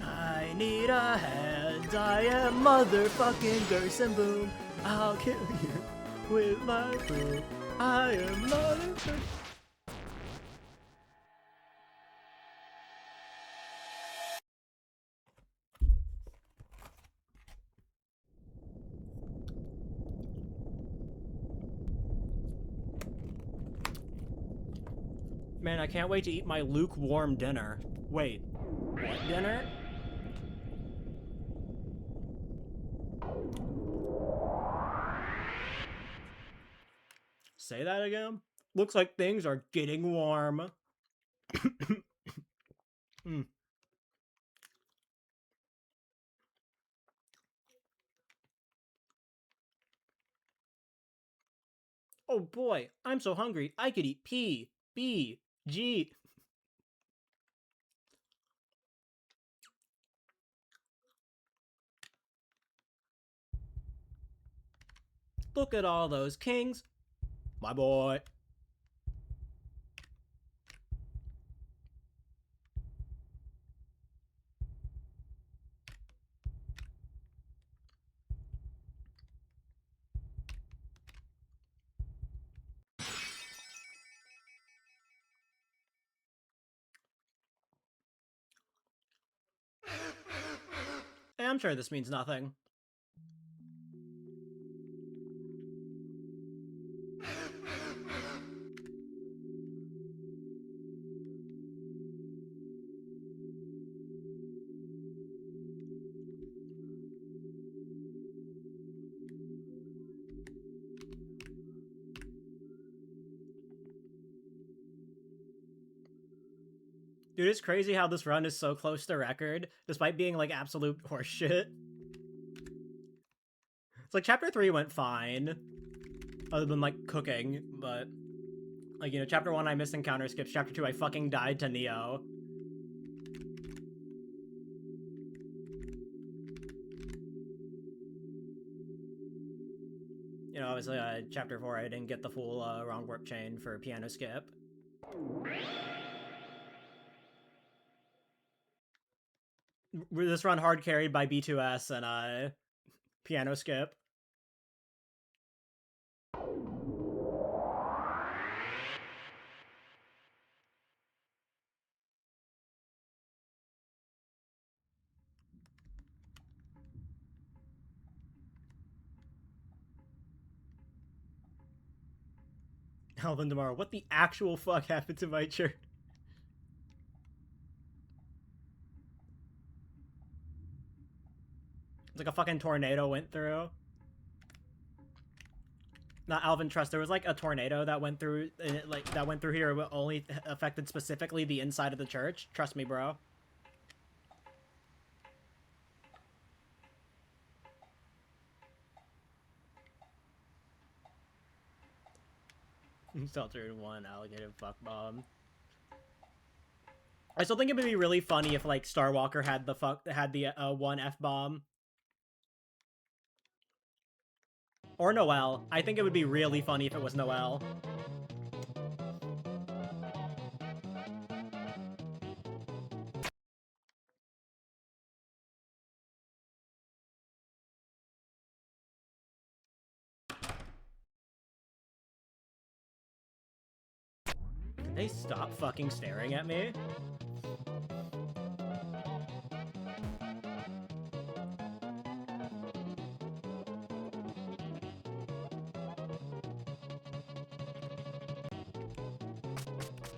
I need a hand. 'Cause I am motherfucking Gerson Boom. I'll kill you with my boom. I am motherfucking... Man, I can't wait to eat my lukewarm dinner. Wait, what dinner? Say that again? Looks like things are getting warm. Mm. Oh boy, I'm so hungry. I could eat P, B, G. Look at all those kings. My boy. Hey, I'm sure this means nothing. Dude, it's crazy how this run is so close to record, despite being like absolute horseshit. It's like chapter 3 went fine, other than like cooking, but like, you know, chapter 1 I missed encounter skips, chapter 2 I fucking died to Neo. You know, obviously, chapter 4 I didn't get the full wrong warp chain for piano skip. This run hard carried by B2S and piano skip. Alvin tomorrow. What the actual fuck happened to my church? It's like a fucking tornado went through. Not Alvin Trust. There was like a tornado that went through, and it, like that went through here, but only affected specifically the inside of the church. Trust me, bro. Deltarune 1 alligator fuck bomb. I still think it would be really funny if like Starwalker had the one F bomb. Or Noelle. I think it would be really funny if it was Noelle. Can they stop fucking staring at me?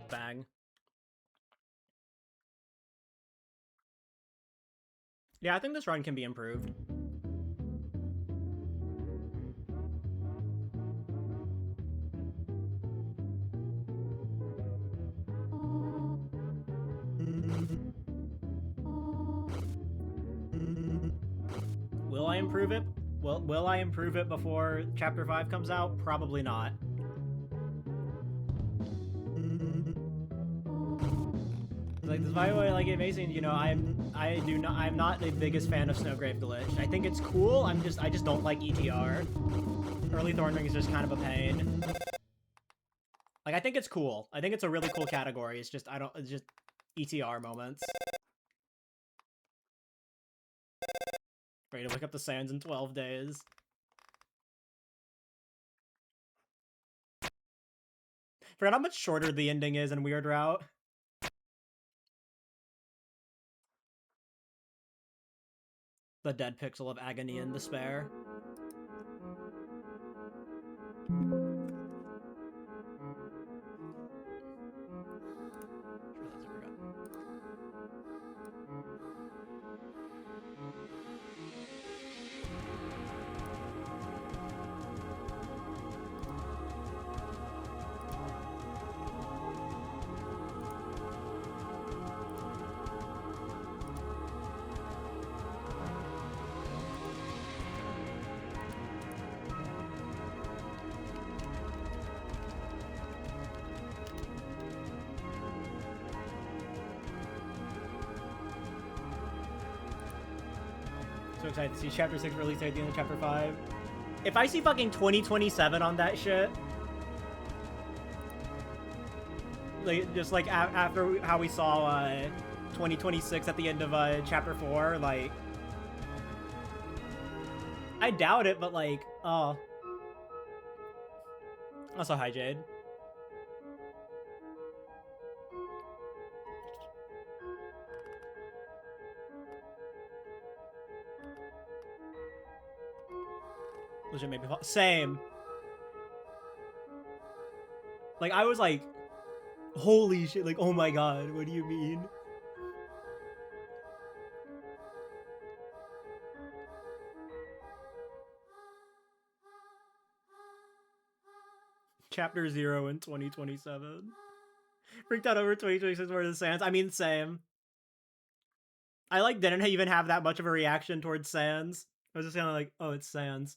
Bang. Yeah, I think this run can be improved. Will I improve it? Will I improve it before Chapter 5 comes out? Probably not. Like, this, by the way, like, amazing, you know, I'm not the biggest fan of Snowgrave Glitch. I think it's cool, I just don't like ETR. Early Thornring is just kind of a pain. Like, I think it's cool. I think it's a really cool category. It's just, it's just ETR moments. Ready to wake up the Sans in 12 days. Forgot how much shorter the ending is in Weird Route. The dead pixel of agony and despair. So excited to see Chapter 6 release date at the end of Chapter 5. If I see fucking 2027 on that shit, like, just like after how we saw 2026 at the end of Chapter 4, like, I doubt it, but like, oh. Also, hi Jade. Legit made me fall. Same. Like, I was like, holy shit, like, oh my god, what do you mean? Chapter 0 in 2027. Freaked out over 2026 Word of the Sans. I mean, same. I, like, didn't even have that much of a reaction towards Sans. I was just kind of like, oh, it's Sans.